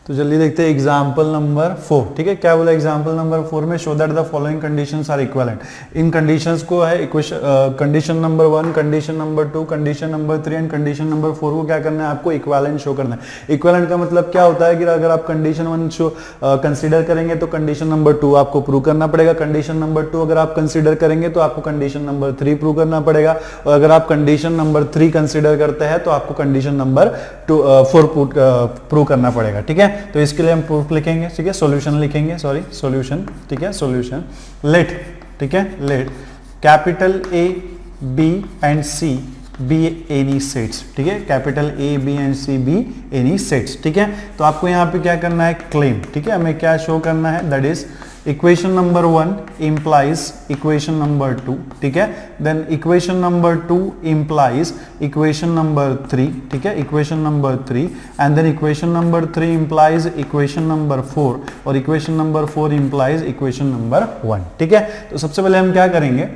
तो जल्दी देखते हैं एग्जाम्पल नंबर 4। ठीक है, क्या बोला एग्जाम्पल नंबर 4 में, show that the following conditions are equivalent. इन कंडीशंस को है condition number 1, condition number 2, condition number 3 and condition number 4 को क्या करना है आपको इक्विवेलेंट शो करना है। इक्विवेलेंट का मतलब क्या होता है कि अगर आप कंडीशन 1 शो कंसीडर करेंगे तो कंडीशन नंबर 2 आपको प्रूव करना पड़ेगा, कंडीशन नंबर 2 अगर आप कंसीडर करेंगे तो आपको कंडीशन नंबर 3 प्रूव करना पड़ेगा, और अगर आप कंडीशन नंबर 3 कंसीडर करते हैं तो आपको कंडीशन नंबर 4 प्रूव करना पड़ेगा। ठीक है, तो इसके लिए हम प्रूफ लिखेंगे, ठीक है, सॉल्यूशन लिखेंगे, सॉरी सॉल्यूशन, ठीक है, सॉल्यूशन लेट, ठीक है, let capital A, B and C be any sets. ठीक है, capital A, B and C be any sets. ठीक है, तो आपको यहाँ पे क्या करना है, क्लेम। ठीक है, हमें क्या शो करना है, that is equation number 1 implies equation number 2। ठीक है, then equation number 2 implies equation number 3। ठीक है, equation number 3 and then equation number 3 implies equation number 4 और equation number 4 implies equation number 1। ठीक है, तो सबसे पहले हम क्या करेंगे,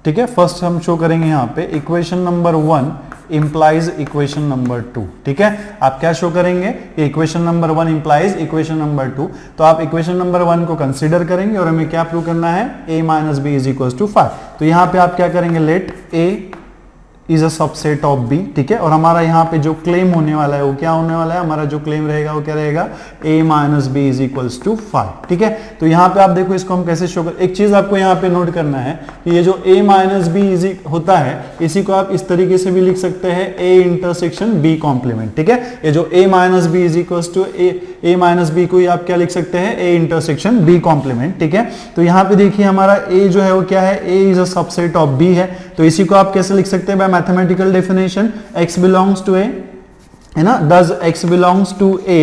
ठीक है, फर्स्ट हम शो करेंगे यहाँ पे equation number 1 implies equation number 2। ठीक है, आप क्या शो करेंगे, equation number 1 implies equation number 2, तो आप इक्वेशन नंबर 1 को कंसीडर करेंगे और हमें क्या प्रूव करना है, a minus B is equal to 5। तो यहाँ पे आप क्या करेंगे, let a is a subset of b। ठीक है, और हमारा यहाँ पे जो क्लेम होने वाला है वो क्या होने वाला है, हमारा जो क्लेम रहेगा वो क्या रहेगा, a minus B is equals to 5। ठीक है, तो यहाँ पे आप देखो इसको हम कैसे शो कर, एक चीज आपको यहाँ पे नोट करना है कि ये जो a माइनस बी इज होता है इसी को आप इस तरीके से भी लिख सकते हैं, a इंटरसेक्शन b कॉम्प्लीमेंट। ठीक है, ये जो a minus B is equals to a minus B को आप क्या लिख सकते हैं, a इंटरसेक्शन b कॉम्प्लीमेंट। ठीक है, तो यहाँ पे देखिए हमारा a जो है वो क्या है, a is a subset of b है, तो इसी को आप कैसे लिख सकते हैं, by mathematical definition x belongs to a, है ना, does x belongs to a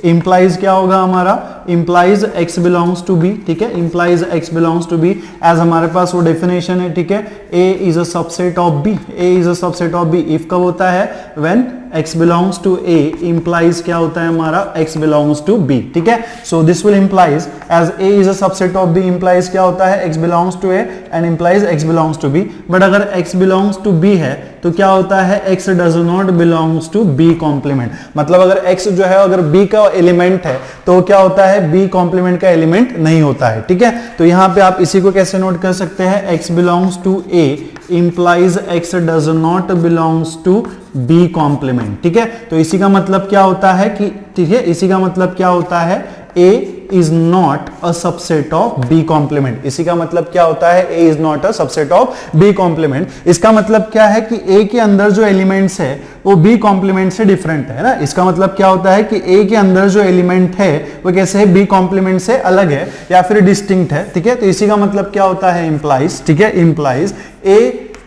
implies क्या होगा हमारा, implies x belongs to b। ठीक है, implies x belongs to b as हमारे पास वो डेफिनेशन है। ठीक है, a is a subset of b, a is a subset of b if कब होता है, when x belongs to a implies क्या होता है हमारा, x belongs to b। ठीक है, so this will implies as a is a subset of b implies क्या होता है, x belongs to a and implies x belongs to b। But अगर x belongs to b है तो क्या होता है, x does not belongs to b complement, मतलब अगर x जो है अगर b का एलिमेंट है तो क्या होता है, b कॉम्प्लीमेंट का एलिमेंट नहीं होता है। ठीक है, तो यहाँ पे आप इसी को कैसे नोट कर सकते हैं, x belongs to a implies x does not belongs to b complement. ठीक है, तो इसी का मतलब क्या होता है कि, ठीक है, इसी का मतलब क्या होता है, a is not a subset of b complement। इसी का मतलब क्या होता है, a is not a subset of b complement। इसका मतलब क्या है कि a के अंदर जो एलिमेंट्स है वो b complement से डिफरेंट है ना। इसका मतलब क्या होता है कि a के अंदर जो एलिमेंट है वो कैसे है, b complement से अलग है या फिर डिस्टिंक्ट है। ठीक है, तो इसी का मतलब क्या होता है, implies, ठीक है, implies a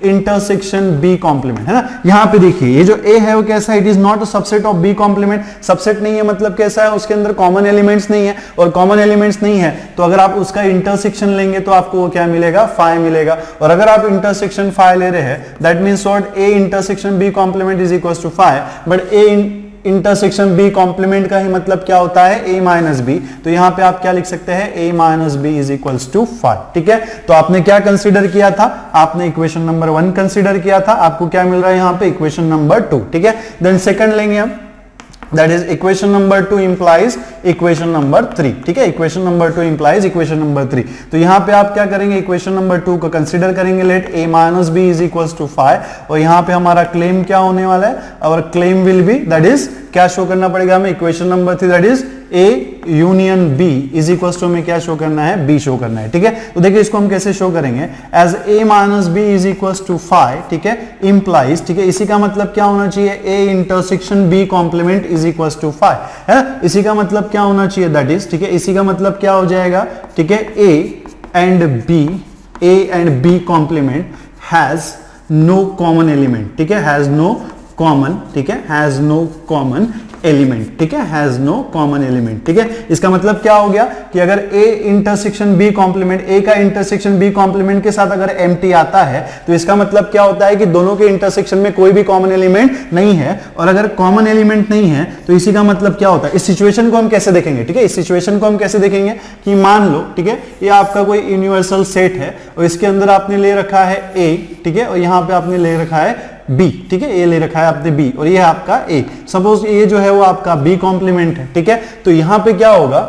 intersection B complement, है ना। यहां पे देखिए ये जो ए है वो कैसा है, it is not a subset of B complement. Subset नहीं है मतलब कैसा है, उसके अंदर कॉमन एलिमेंट्स नहीं है, और कॉमन एलिमेंट्स नहीं है तो अगर आप उसका इंटरसेक्शन लेंगे तो आपको वो क्या मिलेगा, 5 मिलेगा। और अगर आप इंटरसेक्शन 5 ले रहे हैं that means what, A intersection B complement is equal to 5, but A intersection B complement का ही मतलब क्या होता है, a माइनस बी। तो यहां पे आप क्या लिख सकते हैं, a minus B is equals to 5। ठीक है, तो आपने क्या कंसीडर किया था, आपने इक्वेशन नंबर 1 कंसीडर किया था, आपको क्या मिल रहा है यहां पे, इक्वेशन नंबर 2। ठीक है, देन सेकंड लेंगे हम, that is equation number 2 implies equation number 3। ठीक है, equation number 2 implies equation number 3। तो यहां पे आप क्या करेंगे, इक्वेशन नंबर 2 को कंसीडर करेंगे, let a minus B is equals to 5, और यहां पे हमारा क्लेम क्या होने वाला है, और claim will be, that is क्या शो करना पड़ेगा हमें, equation number 3 that is a union b is equals to हमें क्या शो करना है, b शो करना है। ठीक है, तो देखिए इसको हम कैसे शो करेंगे, as a minus B is equals to 5। ठीक है, implies, ठीक है, इसी का मतलब क्या होना चाहिए, a intersection b complement is equals to 5, है ना। इसी का मतलब क्या होना चाहिए, दैट इज, ठीक है, इसी का मतलब क्या हो जाएगा, ठीक है, a and b complement has no common element. ठीक है, हैज नो कॉमन, ठीक है, हैज नो कॉमन एलिमेंट। ठीक है, हैज नो कॉमन एलिमेंट। ठीक है, इसका मतलब क्या हो गया कि अगर a intersection b complement, a का इंटरसेक्शन b कॉम्प्लीमेंट के साथ अगर एम्प्टी आता है तो इसका मतलब क्या होता है कि दोनों के इंटरसेक्शन में कोई भी कॉमन एलिमेंट नहीं है, और अगर कॉमन एलिमेंट नहीं है तो इसी का मतलब क्या होता है, इस सिचुएशन को हम कैसे देखेंगे, ठीक है, इस सिचुएशन को हम कैसे देखेंगे कि मान लो, ठीक है, ये आपका कोई यूनिवर्सल सेट है और इसके अंदर आपने ले रखा है a, ठीक है, और यहां पे आपने ले रखा है बी, ठीक है, ए ले रखा है आपने बी और ये है आपका ए। सपोज ये जो है वो आपका बी कॉम्प्लीमेंट है, ठीक है। तो यहां पे क्या होगा,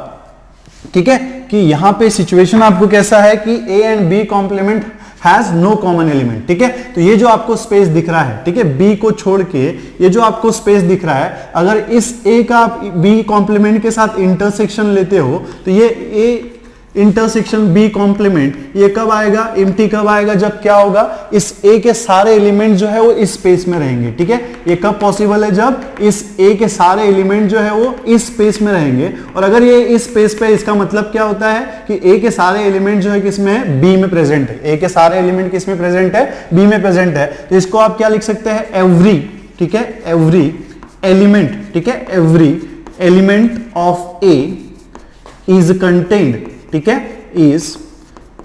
ठीक है, कि यहां पे सिचुएशन आपको कैसा है कि A and B complement has no common element, ठीक है। तो ये जो आपको स्पेस दिख रहा है, ठीक है, बी को छोड़ के ये जो आपको स्पेस दिख रहा है, अगर इस ए का आप बी कॉम्प्लीमेंट के साथ इंटरसेक्शन लेते हो तो ये ए इंटरसेक्शन बी कॉम्प्लीमेंट ये कब आएगा, एम्प्टी कब आएगा, जब क्या होगा, इस ए के सारे एलिमेंट जो है वो इस स्पेस में रहेंगे, ठीक है। ये कब पॉसिबल है, जब इस ए के सारे एलिमेंट जो है वो इस स्पेस में रहेंगे। और अगर ये इस स्पेस पे, इसका मतलब क्या होता है कि ए के सारे एलिमेंट जो है किसमें, बी में प्रेजेंट है। ए के सारे एलिमेंट किसमें प्रेजेंट है, बी में प्रेजेंट है। तो इसको आप क्या लिख सकते हैं, एवरी, ठीक है, एवरी एलिमेंट, ठीक है, every element of A is contained, ठीक है, इज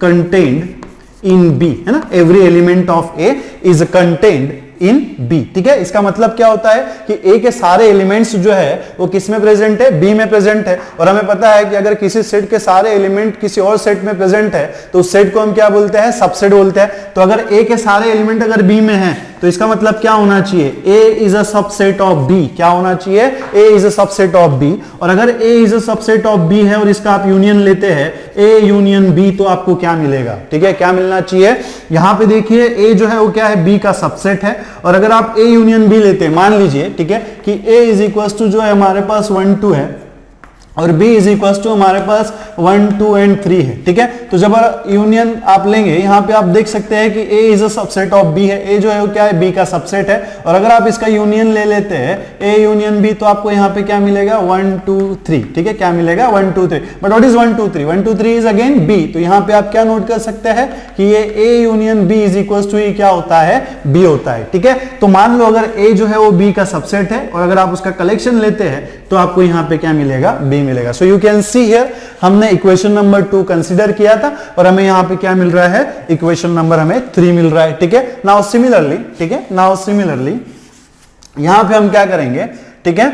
कंटेन्ड इन बी, है ना। Every element of A is contained in B, ठीक है। इसका मतलब क्या होता है कि ए के सारे एलिमेंट्स जो है वो किस में प्रेजेंट है, बी में प्रेजेंट है। और हमें पता है कि अगर किसी सेट के सारे एलिमेंट किसी और सेट में प्रेजेंट है तो उस सेट को हम क्या बोलते हैं, सबसेट बोलते हैं। तो अगर ए के सारे एलिमेंट अगर बी में है तो इसका मतलब क्या होना चाहिए, A is a subset of B. क्या होना चाहिए, A is a subset of B. और अगर A is a subset of B है और इसका आप यूनियन लेते हैं, ए यूनियन बी, तो आपको क्या मिलेगा, ठीक है, क्या मिलना चाहिए। यहां पे देखिए ए जो है वो क्या है, बी का सबसेट है। और अगर आप ए यूनियन बी लेते हैं, मान लीजिए, ठीक है, कि ए इज इक्वल टू जो है हमारे पास 1 2 है और b इज इक्वल टू हमारे पास 1 2 एंड 3 है, ठीक है। तो जब यूनियन आप लेंगे, यहां पे आप देख सकते हैं कि a is a subset of b है। a जो है वो क्या है, b का सबसेट है। और अगर आप इसका यूनियन ले लेते हैं a यूनियन b, तो आपको यहां पे क्या मिलेगा, 1 2 3, ठीक है, क्या मिलेगा, 1 2 3। But what is 1 2 3, 1 2 3 is again b। तो यहां पे आप क्या नोट कर सकते हैं कि ये a union b is equal to ये क्या होता है, b होता है, ठीक है। तो मान लो अगर a जो है वो b का सबसेट है और अगर आप उसका कलेक्शन लेते हैं तो आपको यहां पे क्या मिलेगा, b मिलेगा। So you can see here हमने इक्वेशन नंबर 2 कंसीडर किया था और हमें यहां पे क्या मिल रहा है, इक्वेशन नंबर हमें 3 मिल रहा है, ठीक है। नाउ सिमिलरली, ठीक है, नाउ सिमिलरली यहां पे हम क्या करेंगे, ठीक है,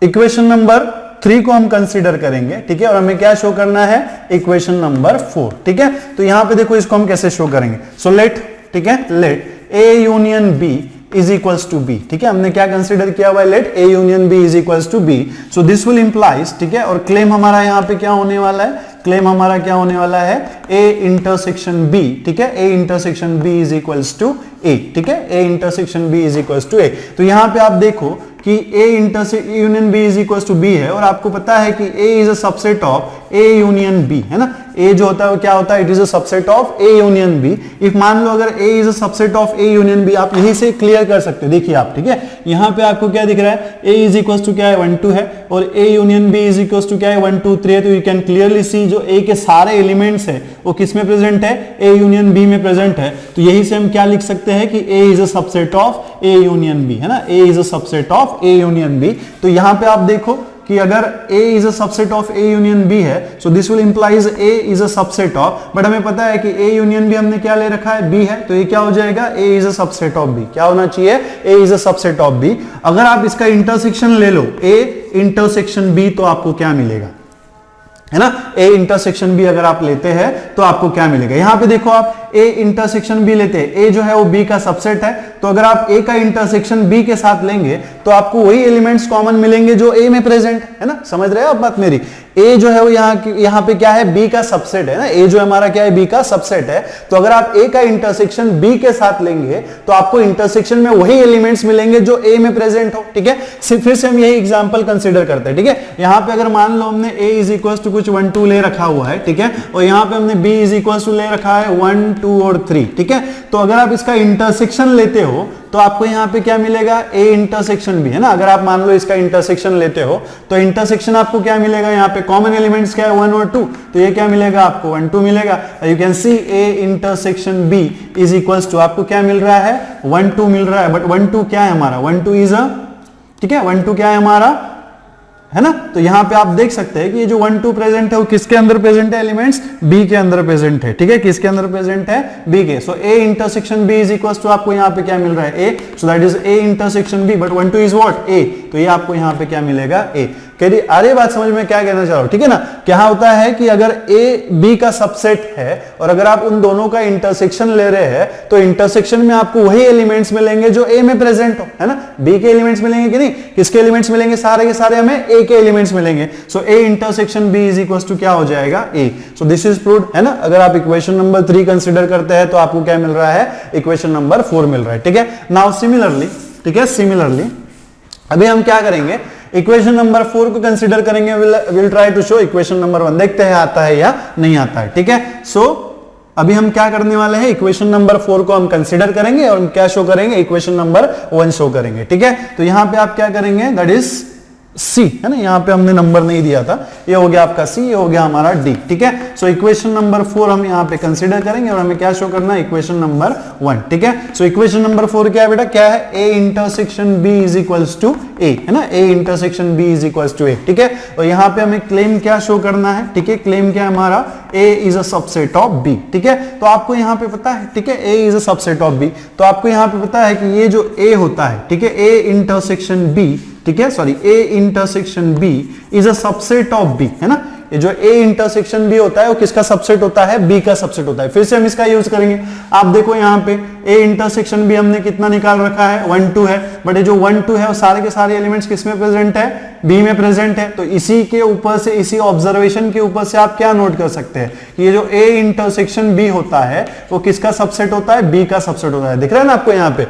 इक्वेशन नंबर 3 को हम कंसीडर करेंगे, ठीक है। और हमें क्या शो करना है, इक्वेशन नंबर 4, ठीक है। तो यहां पे देखो इसको हम कैसे शो करेंगे। सो लेट, ठीक है, let A union B is equals to B, ठीक है। हमने क्या कंसीडर किया हुआ है, let A union B is equals to B. So this will implies, ठीक है, और क्लेम हमारा यहां पे क्या होने वाला है, क्लेम हमारा क्या होने वाला है, ए इंटरसेक्शन बी, ठीक है, A intersection B is equals to A, ठीक है, A intersection B is equals to A. तो यहां पे आप देखो कि A union B is equals to B है और आपको पता है कि A is a subset of A union B, है ना। ए जो होता है वो क्या होता है, it is a subset of A union B. If मान लो अगर A is a subset of A union B, आप यहीं से क्लियर कर सकते हैं, देखिए आप, ठीक है। यहां पे आपको क्या दिख रहा है, ए इज इक्वल्स टू क्या है, 1 2 है और A union B is equals to क्या है, 1 2 3 है। तो यू कैन क्लियरली सी जो ए के सारे एलिमेंट्स है वो किस में प्रेजेंट है, ए यूनियन बी में प्रेजेंट है। तो यही से हम क्या लिख सकते हैं कि A is a subset of A union B, है ना, A is a subset of A union B. तो यहां पे आप देखो कि अगर A is a subset of A union B है, so this will implies A is a subset of, but हमें पता है कि A यूनियन B हमने क्या ले रखा है, B है। तो ये क्या हो जाएगा, A is a subset of B। क्या होना चाहिए, A is a subset of B। अगर आप इसका इंटरसेक्शन ले लो, A इंटरसेक्शन B, तो आपको क्या मिलेगा, है ना। ए इंटरसेक्शन बी अगर आप लेते हैं तो आपको क्या मिलेगा, यहां पे देखो आप ए इंटरसेक्शन बी लेते हैं, ए जो है वो बी का सबसेट है। तो अगर आप ए का इंटरसेक्शन बी के साथ लेंगे तो आपको वही एलिमेंट्स कॉमन मिलेंगे जो ए में प्रेजेंट है ना। समझ रहे हो आप बात मेरी, ए जो है वो यहां पे क्या है, बी का सबसेट है ना। ए जो हमारा क्या है, बी का सबसेट है। तो अगर आप ए का इंटरसेक्शन बी के साथ लेंगे तो आपको इंटरसेक्शन में वही एलिमेंट्स मिलेंगे जो ए में प्रेजेंट हो, ठीक है। फिर से हम यही एग्जांपल कंसीडर करते हैं, ठीक है। यहां पे अगर मान लो हमने ए इज इक्वल टू कुछ 1 2 ले रखा हुआ है, ठीक है, और यहां पे हमने बी इज इक्वल टू ले रखा है 1 2 और 3, ठीक है। तो अगर आप इसका इंटरसेक्शन लेते हो तो आपको यहां पे क्या मिलेगा, ए इंटरसेक्शन बी, है ना। अगर आप मान लो इसका इंटरसेक्शन लेते हो तो इंटरसेक्शन आपको क्या मिलेगा, यहां पे कॉमन एलिमेंट्स क्या है, 1 और 2, तो ये क्या मिलेगा आपको, 1 2 मिलेगा। You can see A intersection B is equals to, आपको क्या मिल रहा है, 1 2 मिल रहा है। बट 1 2 क्या है हमारा, 1 2 इज अ, ठीक है, 1 2 क्या है हमारा, है ना। तो यहां पे आप देख सकते हैं कि ये जो 1 2 प्रेजेंट है वो किसके अंदर प्रेजेंट है, एलिमेंट्स बी के अंदर प्रेजेंट है, ठीक है, किसके अंदर प्रेजेंट है, बी के। So A intersection B is equals to आपको यहां पे क्या मिल रहा है, A. So that is A intersection B, but 1 2 is what, A. तो ये आपको यहां पे क्या मिलेगा, ए। कह रही आ रही बात समझ में क्या कहना चाह रहा हूं, ठीक है ना। क्या होता है कि अगर ए बी का सबसेट है और अगर आप उन दोनों का इंटरसेक्शन ले रहे हैं तो इंटरसेक्शन में आपको वही एलिमेंट्स मिलेंगे जो ए में प्रेजेंट हो, है ना। बी के एलिमेंट्स मिलेंगे कि नहीं, किसके एलिमेंट्स मिलेंगे, सारे के सारे हमें ए के एलिमेंट्स मिलेंगे। So A intersection B is equal to क्या हो जाएगा, A. So this is proved, है ना। अगर आप इक्वेशन नंबर 3 कंसीडर करते हैं तो आपको क्या मिल रहा है, इक्वेशन नंबर 4 मिल रहा है, ठीक है। नाउ सिमिलरली, ठीक है, सिमिलरली अभी हम क्या करेंगे, इक्वेशन नंबर 4 को कंसीडर करेंगे। Will try to show equation number 1, देखते हैं आता है या नहीं आता है, ठीक है। सो अभी हम क्या करने वाले हैं, इक्वेशन नंबर 4 को हम कंसीडर करेंगे और हम क्या शो करेंगे, इक्वेशन नंबर 1 शो करेंगे, ठीक है। तो यहां पे आप क्या करेंगे, दैट इज सी, है ना। यहां पे हमने नंबर नहीं दिया था, ये हो गया आपका सी, ये हो गया हमारा डी, ठीक है। सो इक्वेशन नंबर 4 हम यहां पे कंसीडर करेंगे और हमें क्या शो करना है, इक्वेशन नंबर 1, ठीक है। सो इक्वेशन नंबर 4 क्या है बेटा, क्या है, A intersection B is equals to A, है ना। A intersection B is equals to A, ठीक है। और यहां पे हमें क्लेम क्या शो करना है, ठीक है। क्लेम क्या है हमारा, A is a subset of B, ठीक है। तो आपको यहां पे पता है, ठीक है, A is a subset of B, तो आपको यहां पे पता है कि ये जो ए होता है, ठीक है, ए इंटरसेक्शन बी, ठीक है, sorry, A intersection B is a subset of B, है ना। ये जो ए इंटरसेक्शन बी होता है वो किसका सबसेट होता है, बी का सबसेट होता है। फिर से हम इसका यूज करेंगे। आप देखो यहाँ पे ए इंटरसेक्शन बी हमने कितना निकाल रखा है, 1 2 है, बट ये जो 1 2 है वो सारे के सारे एलिमेंट्स किस में प्रेजेंट है, बी में प्रेजेंट है। तो इसी के ऊपर से, इसी ऑब्जर्वेशन के ऊपर से आप क्या नोट कर सकते हैं कि ये जो ए इंटरसेक्शन बी होता है वो किसका सबसेट होता है, बी का सबसेट होता है। दिख रहा है ना आपको यहाँ पे।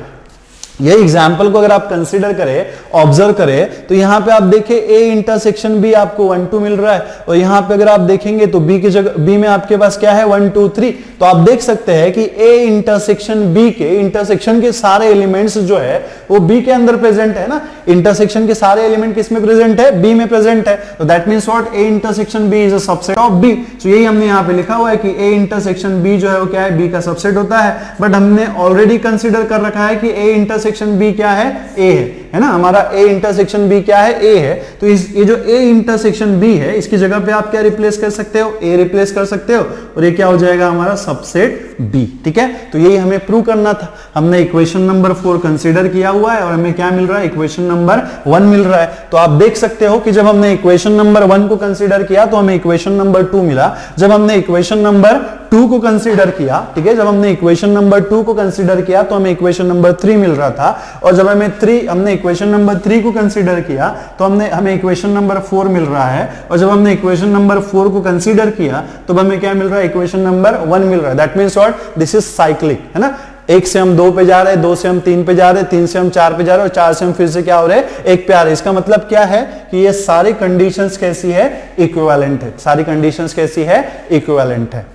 ये एग्जाम्पल को अगर आप कंसीडर करें, ऑब्जर्व करें, तो यहां पे आप देखें ए इंटरसेक्शन बी आपको 1 2 मिल रहा है और यहां पे अगर आप देखेंगे तो बी की जगह, बी में आपके पास क्या है, 1 2 3। तो आप देख सकते हैं कि ए इंटरसेक्शन बी के इंटरसेक्शन के सारे एलिमेंट्स जो है वो बी के अंदर प्रेजेंट है ना। इंटरसेक्शन के सारे एलिमेंट किस में प्रेजेंट है, बी में प्रेजेंट है। तो that means what, A intersection B is a subset of B. So यही हमने यहां पे लिखा हुआ है कि ए इंटरसेक्शन बी जो है वो क्या है, बी का सबसेट होता है। बट हमने ऑलरेडी कंसीडर कर रखा है कि ए इंटरसेक्शन बी क्या है, ए है ना। हमारा ए इंटरसेक्शन बी क्या है, ए है। तो ये जो ए इंटरसेक्शन बी है इसकी जगह पे आप क्या रिप्लेस कर सकते हो, ए रिप्लेस कर सकते हो और ये क्या हो जाएगा हमारा सबसेट बी, ठीक है। तो यही हमें प्रूव करना था। हमने इक्वेशन नंबर 4 कंसीडर किया हुआ है और हमें क्या मिल रहा है, इक्वेशन नंबर 1 मिल रहा है। तो आप देख सकते हो कि जब हमने इक्वेशन नंबर 1 को कंसीडर किया तो हमें इक्वेशन नंबर 2 मिला। जब हमने इक्वेशन नंबर 2 को कंसीडर किया, ठीक है, जब हमने इक्वेशन नंबर 2 को कंसीडर किया तो हमें इक्वेशन नंबर 3 मिल रहा था। और जब हमने इक्वेशन नंबर 3 को कंसीडर किया तो हमें इक्वेशन नंबर 4 मिल रहा है। और जब हमने इक्वेशन नंबर 4 को कंसीडर किया तो हमें क्या मिल रहा है, इक्वेशन नंबर 1 मिल रहा है। That means what, this is cyclic, है ना। 1 से हम 2 पे जा रहे हैं, 2 से हम 3 पे जा रहे हैं, 3 से हम 4 पे जा रहे हैं और 4 से हम फिर से क्या हो रहे हैं, 1 पे आ रहे हैं। इसका मतलब क्या है कि ये सारी कंडीशंस कैसी है, इक्विवेलेंट है। सारी कंडीशंस कैसी है, इक्विवेलेंट है।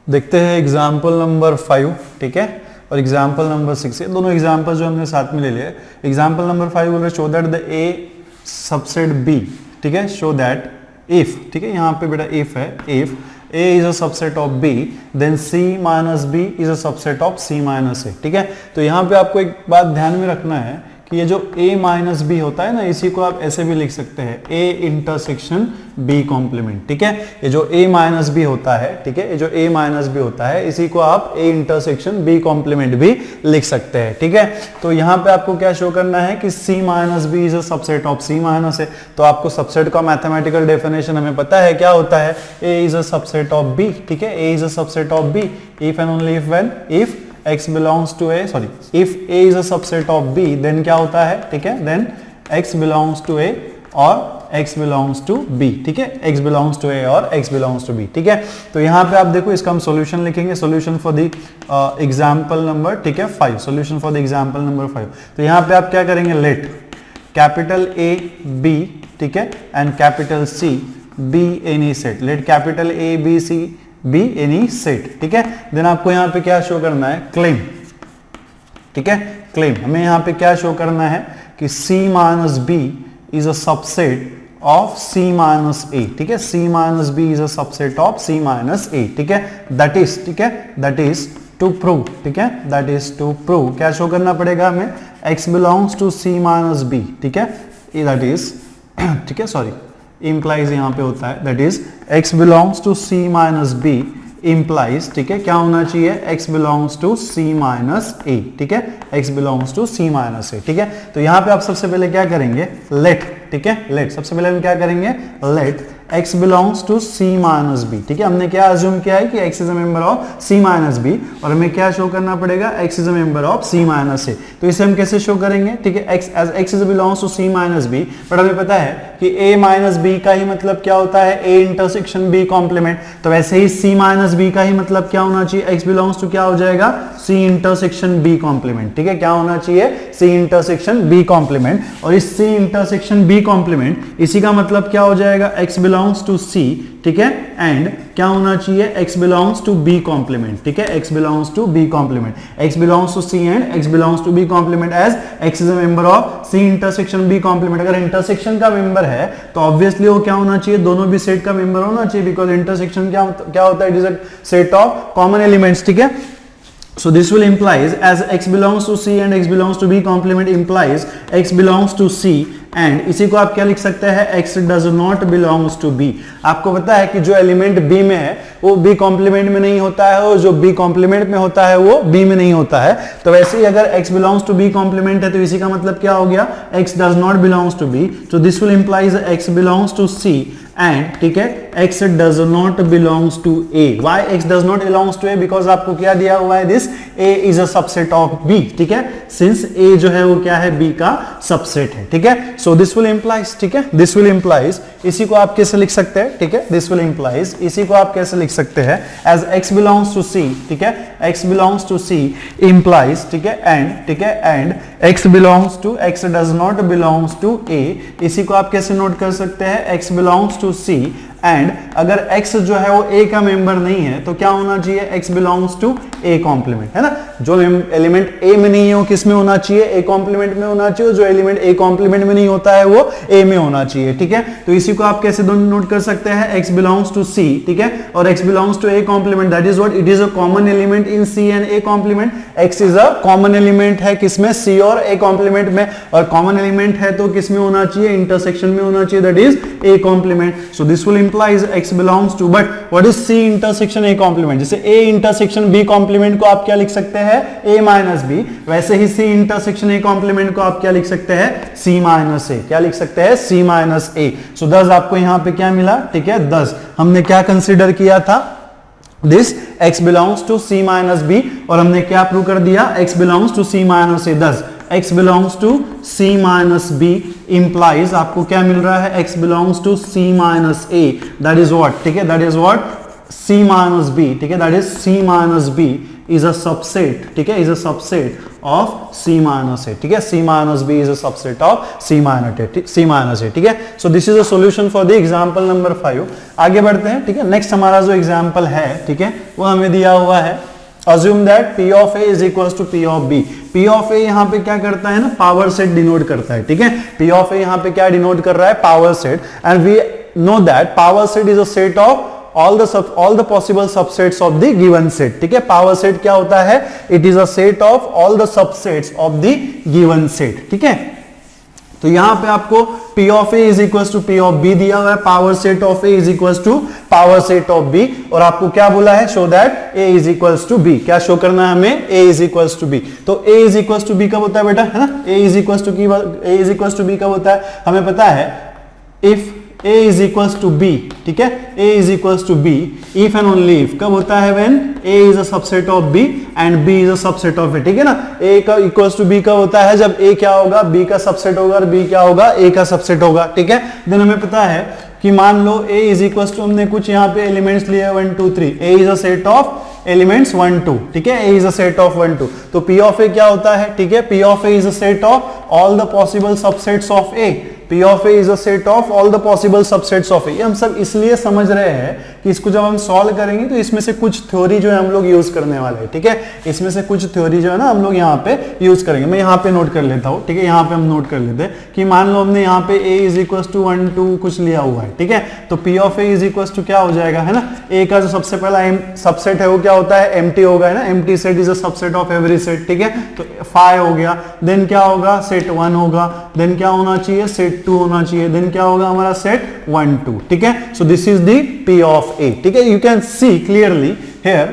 देखते हैं एग्जाम्पल नंबर 5, ठीक है, और एग्जाम्पल नंबर 6। ये दोनों एग्जाम्पल जो हमने साथ में ले लिए। एग्जाम्पल नंबर 5 बोल रहे show that the A subset B, ठीक है, शो दैट इफ, ठीक है, यहाँ पे बेटा इफ है, if A is a subset of B, then C minus B is a subset of C minus A, ठीक है। तो यहाँ पे आपको एक बात ध्यान में रखना है कि ये जो A माइनस बी होता है ना, इसी को आप ऐसे भी लिख सकते हैं, A इंटरसेक्शन B कॉम्प्लीमेंट, ठीक है। ये जो A माइनस बी होता है, ठीक है, ये जो A माइनस बी होता है इसी को आप A इंटरसेक्शन B कॉम्प्लीमेंट भी लिख सकते हैं, ठीक है। तो यहाँ पे आपको क्या शो करना है कि C minus B is a subset of C minus A। तो आपको सबसेट का मैथमेटिकल डेफिनेशन हमें पता है क्या होता है, A is a subset of B, ठीक है, A is a subset of B if and only if when if x belongs to A, sorry, if A is a subset of B, then क्या होता है, ठीक है, then x belongs to A और x belongs to B, ठीक है, x belongs to A और x belongs to B, ठीक है। तो यहाँ पे आप देखो इसका हम सॉल्यूशन लिखेंगे, solution for the example number, ठीक है, 5, solution for the example number 5। तो यहाँ पे आप क्या करेंगे, लेट कैपिटल A B, ठीक है, and capital C B any set, let capital A B C be any set, ठीक है। देन आपको यहां पे क्या शो करना है, क्लेम, ठीक है, क्लेम। हमें यहां पे क्या शो करना है कि C minus B is a subset of C minus A, ठीक है, C minus B is a subset of C minus A, ठीक है। दैट इज, ठीक है, दैट इज टू प्रूव, ठीक है, दैट इज टू प्रूव। क्या शो करना पड़ेगा हमें, x belongs to C minus B, ठीक है, दैट इज, ठीक है, सॉरी, implies यहाँ पे होता है, that is x belongs to C minus B implies, ठीक है, क्या होना चाहिए, x belongs to C minus A, ठीक है, x belongs to C minus A, ठीक है। तो यहाँ पे आप सबसे पहले क्या करेंगे, let ठीक है, लेट, सबसे पहले हम क्या करेंगे, let x belongs to c minus b, ठीक है, हमने क्या अज्यूम किया है कि x is a member of c minus b, और हमें क्या शो करना पड़ेगा, x is a member of c minus a। तो इसे हम कैसे शो करेंगे, ठीक है, x is belongs to c minus b, but हमें पता है कि a माइनस b का ही मतलब क्या होता है, a इंटरसेक्शन b कॉम्प्लीमेंट, तो वैसे ही c माइनस b का ही मतलब क्या होना चाहिए, x बिलोंग्स टू क्या हो जाएगा, c इंटरसेक्शन b कॉम्प्लीमेंट, ठीक है, क्या होना चाहिए, c इंटरसेक्शन b कॉम्प्लीमेंट, और इस c इंटरसेक्शन b कॉम्प्लीमेंट, इसी का मतलब क्या हो जाएगा, x बिलोंग्स टू c, ठीक है, एंड क्या होना चाहिए, x belongs to b complement, ठीक है, x belongs to b complement, x belongs to c and x belongs to b complement as x is a member of c intersection b complement. अगर intersection का member है तो obviously वो क्या होना चाहिए, दोनों भी सेट का मेंबर होना चाहिए, बिकॉज इंटरसेक्शन क्या होता है, it is a set of common elements, ठीक है। So this will implies as x belongs to c and x belongs to b complement implies x belongs to c and इसी को आप क्या लिख सकते हैं, x does not belongs to b। आपको पता है कि जो एलिमेंट b में है वो b कॉम्प्लीमेंट में नहीं होता है, और जो b कॉम्प्लीमेंट में होता है वो b में नहीं होता है। तो वैसे ही अगर x belongs to b complement है तो इसी का मतलब क्या हो गया, x does not belongs to b, तो this will implies x belongs to c and ठीक है x does not belongs to a। why x does not belongs to a, because आपको क्या दिया हुआ है, this a is a subset of b, ठीक है, since a जो है वो क्या है, b का सबसेट है, ठीक है। so this will implies, ठीक है, this will implies, इसी को आप कैसे लिख सकते हैं, ठीक है, this will implies, इसी को आप कैसे लिख सकते हैं, as x belongs to c, ठीक है, x belongs to c implies, ठीक है, and ठीक है, and x belongs to, x does not belongs to a, इसी को आप कैसे नोट कर सकते हैं, x belongs to c and अगर x जो है वो a का मेंबर नहीं है तो क्या होना चाहिए, x belongs to a complement, है ना, जो एलिमेंट a में नहीं है वो किस में होना चाहिए, a कॉम्प्लीमेंट में होना चाहिए, जो एलिमेंट a कॉम्प्लीमेंट में नहीं होता है वो a में होना चाहिए, ठीक है। तो इसी को आप कैसे दोनों नोट कर सकते हैं, x बिलोंग्स टू c, ठीक है, और x belongs to a complement, that is what, it is a common element in c and a complement, x is a common element है किसमें, c और a कॉम्प्लीमेंट में, और कॉमन एलिमेंट है तो किसमें होना चाहिए, इंटरसेक्शन में होना चाहिए, that is a complement. So this will implies x belongs to, but what is c intersection a complement, जैसे a intersection b complement को आप क्या लिख सकते हैं, a minus b, वैसे ही c intersection a complement को आप क्या लिख सकते हैं, c minus a, क्या लिख सकते हैं, c minus a। so 10 आपको यहाँ पे क्या मिला, ठीक है, 10 हमने क्या कंसीडर किया था, this x belongs to c minus b, और हमने क्या प्रूव कर दिया, x belongs to c minus a, 10 x belongs to c minus b implies, आपको क्या मिल रहा है, x belongs to c minus a, that is what, ठीक है, that is what c minus b, ठीक है, that is c minus b is a subset, ठीक है, is a subset of c minus a, ठीक है, c minus b is a subset of c minus a, ठीक है। so this is a solution for the example number 5। आगे बढ़ते हैं, ठीक है, नेक्स्ट हमारा जो एग्जाम्पल है, ठीक है, वो हमें दिया हुआ है, assume that p of a is equals to p of b। p of a यहाँ पे क्या करता है ना, पावर सेट डिनोट करता है, ठीक है, p of a यहाँ पे क्या डिनोट कर रहा है, power set, and we know that power set is a set of all the possible subsets of the given set, ठीक है, पावर सेट क्या होता है, it is a set of all the subsets of the given set, ठीक है। तो यहां पे आपको p of a is equals to p of b दिया हुआ है, power set of a is equals to power set of b, और आपको क्या बोला है, show that a is equals to b, क्या शो करना है हमें, a is equals to b। तो a is equals to b कब होता है बेटा, है ना, a is equals to b कब होता है, हमें पता है, if a is equals to b, ठीक है, a is equals to b if and only if, कब होता है, when a is a subset of b and b is a subset of a, ठीक है ना, a का equals to b कब होता है, जब a क्या होगा, b का सबसेट होगा, और b क्या होगा, a का सबसेट होगा, ठीक है। देन हमें पता है कि मान लो a is equals to, हमने कुछ यहाँ पे एलिमेंट्स लिए 1 2 3, a is a set of elements 1 2, ठीक है, a is a set of 1 2, तो p of a क्या होता है, ठीक है, p of a is a set of all the possible subsets of a, P of A is a set of all the possible subsets of A। ये हम सब इसलिए समझ रहे हैं कि इसको जब हम सॉल्व करेंगे तो इसमें से कुछ थ्योरी जो है हम लोग यूज करने वाले हैं, ठीक है, इसमें से कुछ थ्योरी जो है ना हम लोग यहाँ पे यूज करेंगे। मैं यहाँ पे नोट कर लेता हूँ, ठीक है, यहाँ पे हम नोट कर लेते हैं कि मान लो हमने यहाँ पे A इज इक्वल टू 1 2 कुछ लिया हुआ है, ठीक है, तो P of A is equal to क्या हो जाएगा, है ना, A का जो सबसे पहला सबसेट है वो क्या होता है, एम्प्टी होगा, है ना, empty set is a subset of every set, ठीक है, तो 5 हो गया, देन क्या होगा, सेट 1 होगा, देन क्या होना चाहिए, सेट 2 होना चाहिए, देन क्या होगा हमारा सेट 1 2, ठीक है। So this is the P of A, ठीक है, you can see clearly here,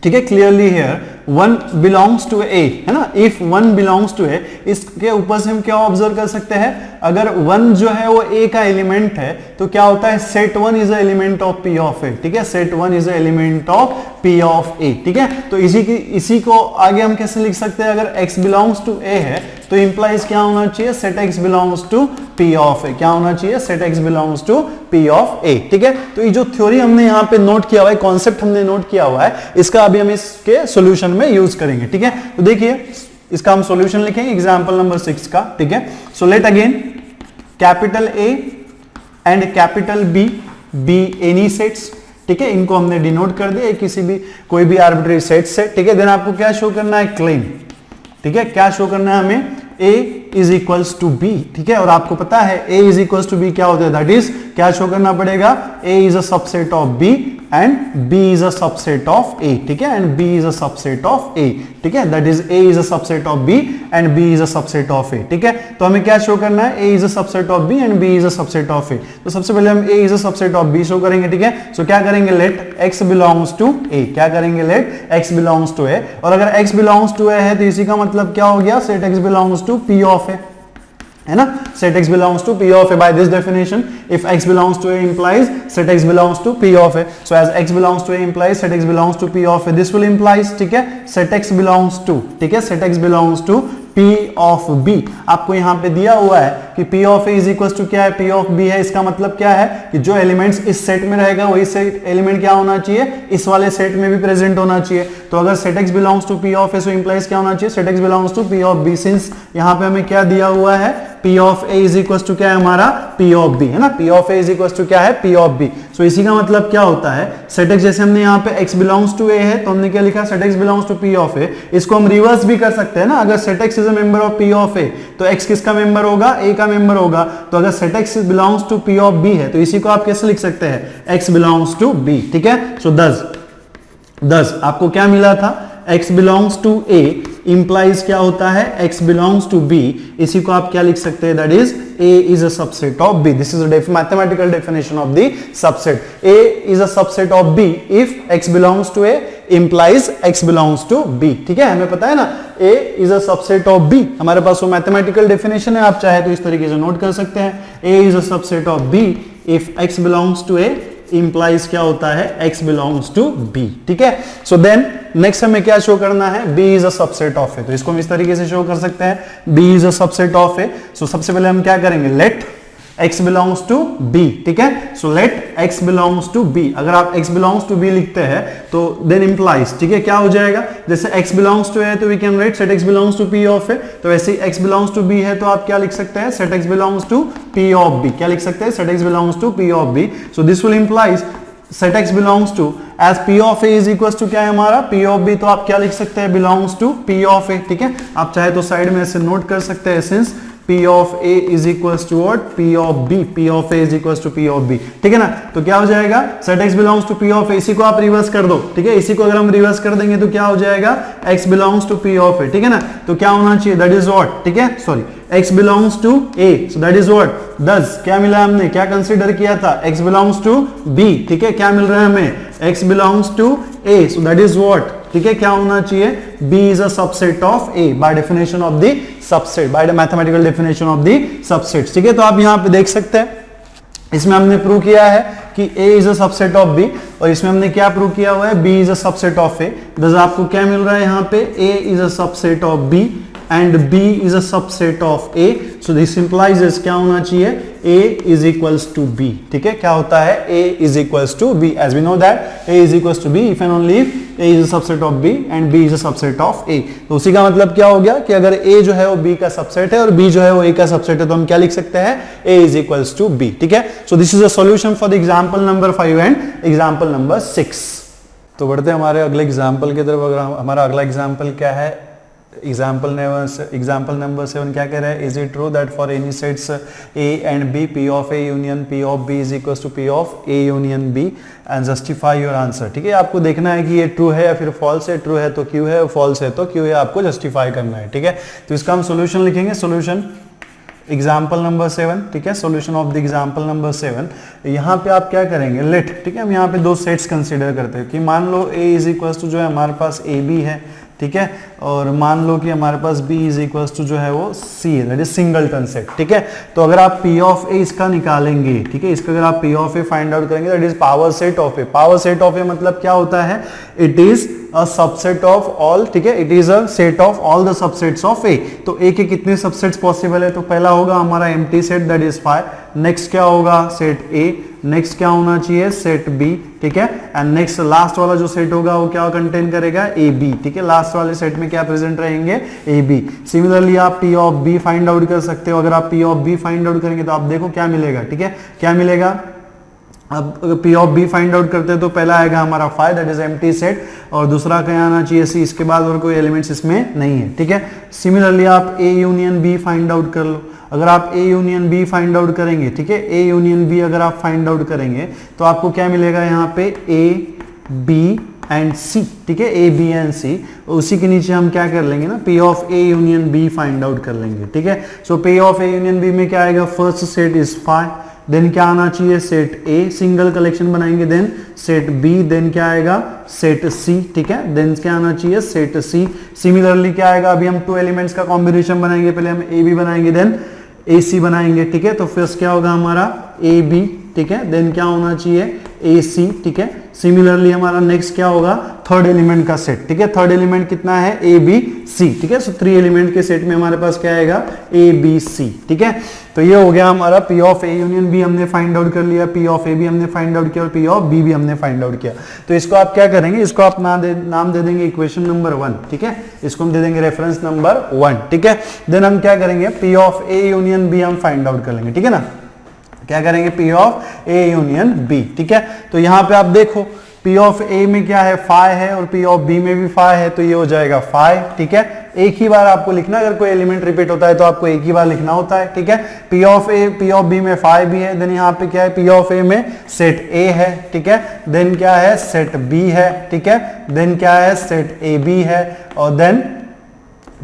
ठीक है, clearly here one belongs to A, है ना, if one belongs to A, इसके ऊपर से हम क्या ऑब्जर्व कर सकते हैं, अगर वन जो है वो ए का एलिमेंट है तो क्या होता है, set one is a element of P of A, ठीक है, set one is a element of P of A, ठीक है। तो इसी को आगे हम कैसे लिख सकते हैं, अगर x बिलोंग्स टू ए है तो इंप्लाइज क्या होना चाहिए, set x belongs to p of A, क्या होना चाहिए, set x belongs to p of A, ठीक है। तो ये जो थ्योरी हमने यहाँ पे नोट किया हुआ है, कॉन्सेप्ट हमने नोट किया हुआ है, इसका अभी हम इसके सॉल्यूशन में यूज करेंगे, ठीक है। तो देखिए इसका हम सॉल्यूशन लिखेंगे एग्जांपल नंबर 6 का, ठीक है। So let again capital A and capital B be any sets, ठीक है, इनको हमने डिनोट कर दिया किसी भी कोई भी आर्बिट्रेरी सेट से, ठीक है। देन आपको क्या शो करना है, क्लेम, ठीक है, क्या शो करना है हमें, A is equals to B, ठीक है। और आपको पता है A is equals to B क्या होता है, दैट इज क्या शो करना पड़ेगा, A is a subset of B and B is a subset of A, ठीक है, and B is a subset of A, ठीक है, that is A is a subset of B and B is a subset of A, ठीक है। तो हमें क्या show करना है, A is a subset of B and B is a subset of A। तो सबसे पहले हम A is a subset of B show करेंगे, ठीक है। सो क्या करेंगे, let x belongs to A, क्या करेंगे, let x belongs to A, और अगर x बिलोंग्स टू A है तो इसी का मतलब क्या हो गया, set x belongs to P of A, है ना, set x belongs to P of A. By this definition, if x belongs to A implies set x belongs to P of A. So as x belongs to A implies set x belongs to P of A. This will implies, ठीक है, set x belongs to, ठीक है, set x belongs to P of B. आपको यहाँ पे दिया हुआ है कि P of A is equals to क्या है, P of B है, इसका मतलब क्या है कि जो एलिमेंट्स इस सेट में रहेगा वही सेट एलिमेंट क्या होना चाहिए, इस वाले सेट में भी प्रेजेंट होना चाहिए। तो अगर set x belongs to P of A, so implies क्या होना चाहिए, set x belongs to P of B, since यहाँ पे हमें क्या दिया हुआ है, P of A is equals to क्या है हमारा, P of B, है ना, P of A is equals to क्या है, P of B। So इसी का मतलब क्या होता है, set x, जैसे हमने यहाँ पे x belongs to A है तो हमने क्या लिखा, set x belongs to P of A। इसको हम रिवर्स भी कर सकते हैं ना, अगर set x is a member of P of A तो x किसका मेंबर होगा, A का मेंबर होगा। तो अगर set x belongs to P of B है तो इसी को आप कैसे लिख सकते हैं, x belongs to B, ठीक है। So thus आपको क्या मिला था, x belongs to A implies क्या होता है, x belongs to B, इसी को आप क्या लिख सकते हैं, that is A is a subset of B. This is a mathematical definition of the subset. A is a subset of B if x belongs to A implies x belongs to B, ठीक है, हमें पता है ना, A is a subset of B, हमारे पास वो mathematical definition है, आप चाहे तो इस तरीके से नोट कर सकते हैं, A is a subset of B if x belongs to A implies क्या होता है, x belongs to B, ठीक है। So then नेक्स्ट हमें क्या शो करना है, B is a subset of A, तो इसको हम इस तरीके से शो कर सकते हैं, B is a subset of A। So सबसे पहले हम क्या करेंगे, let x belongs to B, ठीक है। So let x belongs to B, अगर आप x belongs to B लिखते हैं तो then implies, ठीक है, क्या हो जाएगा, जैसे x belongs to A है तो we can write set x belongs to P of A, तो वैसे ही x belongs to B है तो आप क्या लिख सकते हैं, set x belongs to P of B, क्या लिख सकते हैं, set x belongs to P of B। So this will implies set x belongs to as P of A is equals to क्या है हमारा, P of B, तो आप क्या लिख सकते हैं, belongs to P of A, ठीक है। आप चाहे तो साइड में ऐसे नोट कर सकते हैं, since P of A is equals to what, P of B, P of A is equals to P of B, ठीक है ना। तो क्या हो जाएगा, set x belongs to P of A, इसी को आप रिवर्स कर दो, ठीक है, इसी को अगर हम रिवर्स कर देंगे तो क्या हो जाएगा, x belongs to P of A, ठीक है ना। तो क्या होना चाहिए, that is what, ठीक है, sorry, x belongs to A, so that is what, thus क्या मिला, हमने क्या कंसीडर किया था, x belongs to B, ठीक है, क्या मिल रहा है हमें, x belongs to A, so that is what, ठीक है, क्या होना चाहिए, B is a subset of A by definition of the subset, by the mathematical definition of the subsets, ठीक है। तो आप यहाँ पे देख सकते हैं, इसमें हमने प्रूव किया है कि A is a subset of B, और इसमें हमने क्या प्रूव किया हुआ है, B is a subset of A। दस आपको क्या मिल रहा है यहाँ पे, A is a subset of B and B is a subset of A, so this implies is क्या होना चाहिए, A is equals to B, ठीक है, क्या होता है, A is equals to B, as we know that A is equals to B if and only if A is a subset of B and B is a subset of A। तो उसी का मतलब क्या हो गया कि अगर A जो है वो B का सबसेट है और B जो है वो A का सबसेट है तो हम क्या लिख सकते हैं, A is equals to B, ठीक है। So this is a solution for the example number 5 and example number 6। तो बढ़ते हैं हमारे अगले एग्जाम्पल की तरफ। अगर हमारा अगला एग्जाम्पल क्या है, एग्जाम्पल नंबर 7 क्या कह रहा है, is it true that for any sets A and B P of A union P of B is equals to P of A union B and justify your answer, ठीक है। आपको देखना है कि ये ट्रू है या फिर फॉल्स है, ट्रू है तो क्यों है, फॉल्स है तो क्यों है, आपको जस्टिफाई करना है, ठीक है। तो इसका हम सोल्यूशन लिखेंगे, सोल्यूशन एग्जाम्पल नंबर 7, ठीक है, solution of the example number 7। यहाँ पे आप क्या करेंगे, लेट, ठीक है, हम यहाँ पे दो सेट्स कंसीडर करते हैं कि मान लो A इज इक्वल्स टू जो है हमारे पास AB है, ठीक है, और मान लो कि हमारे पास B इज इक्वल टू जो है वो C है, दैट इज सिंगलटन सेट, ठीक है। तो अगर आप P ऑफ A इसका निकालेंगे, ठीक है, इसका अगर आप P of A find out करेंगे, that is power set of A। Power set of A मतलब क्या होता है, it is a subset of all, ठीक है, it is a set of all the subsets of A। तो A के कितने सबसेट्स पॉसिबल है, तो पहला होगा हमारा empty set, that is 5, next क्या होगा सेट A, नेक्स्ट क्या होना चाहिए सेट B, ठीक है, एंड नेक्स्ट लास्ट वाला जो सेट होगा वो क्या कंटेन करेगा AB, ठीक है, लास्ट वाले सेट में क्या प्रेजेंट रहेंगे AB। सिमिलरली आप P of B find out कर सकते हो, अगर आप P of B find out करेंगे तो आप देखो क्या मिलेगा, ठीक है, क्या मिलेगा। अब अगर P of B find out करते हैं तो पहला आएगा हमारा 5, दैट इज एम्प्टी सेट, और दूसरा क्या आना चाहिए C, इसके बाद और कोई एलिमेंट्स इसमें नहीं है, ठीक है। सिमिलरली आप A union B find out कर लो, अगर आप A union B find out करेंगे, ठीक है, A यूनियन B अगर आप फाइंड आउट करेंगे तो आपको क्या मिलेगा यहाँ पे A B एंड C, ठीक है, A B एंड C। उसी के नीचे हम क्या कर लेंगे ना, P of A union B find out कर लेंगे, ठीक है। सो P of A union B में क्या आएगा, फर्स्ट सेट इज 5, देन क्या आना चाहिए सेट A, सिंगल कलेक्शन बनाएंगे, देन सेट B, देन क्या आएगा सेट C, ठीक है, देन क्या आना चाहिए सेट C। सिमिलरली क्या आएगा, अभी हम 2 एलिमेंट्स का कॉम्बिनेशन बनाएंगे, पहले हम AB बनाएंगे देन AC बनाएंगे, ठीक है। तो फर्स्ट क्या होगा हमारा AB, ठीक है, देन क्या होना चाहिए AC, ठीक है। सिमिलरली हमारा नेक्स्ट क्या होगा थर्ड एलिमेंट का सेट, ठीक है, थर्ड एलिमेंट कितना है ABC, ठीक है। सो 3 एलिमेंट के सेट में हमारे पास क्या आएगा ABC, ठीक है। तो ये हो गया हमारा P of A union B हमने फाइंड आउट कर लिया, P ऑफ A भी हमने फाइंड आउट किया और P ऑफ B भी हमने फाइंड आउट किया। तो इसको आप क्या करेंगे, इसको आप नाम दे देंगे इक्वेशन नंबर 1, ठीक है, इसको हम दे देंगे रेफरेंस नंबर 1, ठीक है। देन हम क्या करेंगे, P of A union B हम फाइंड आउट कर लेंगे, ठीक है ना, क्या करेंगे P of A union B, ठीक है। तो यहाँ पे आप देखो P ऑफ A में क्या है 5 है और P ऑफ B में भी 5 है, तो ये हो जाएगा 5, ठीक है। एक ही बार आपको लिखना, अगर कोई एलिमेंट रिपीट होता है तो आपको एक ही बार लिखना होता है, ठीक है। P of A P of B में 5 भी है, देन यहाँ पे क्या है P ऑफ A में सेट A है, ठीक है, देन क्या है सेट B है, ठीक है, देन क्या है सेट AB है, और देन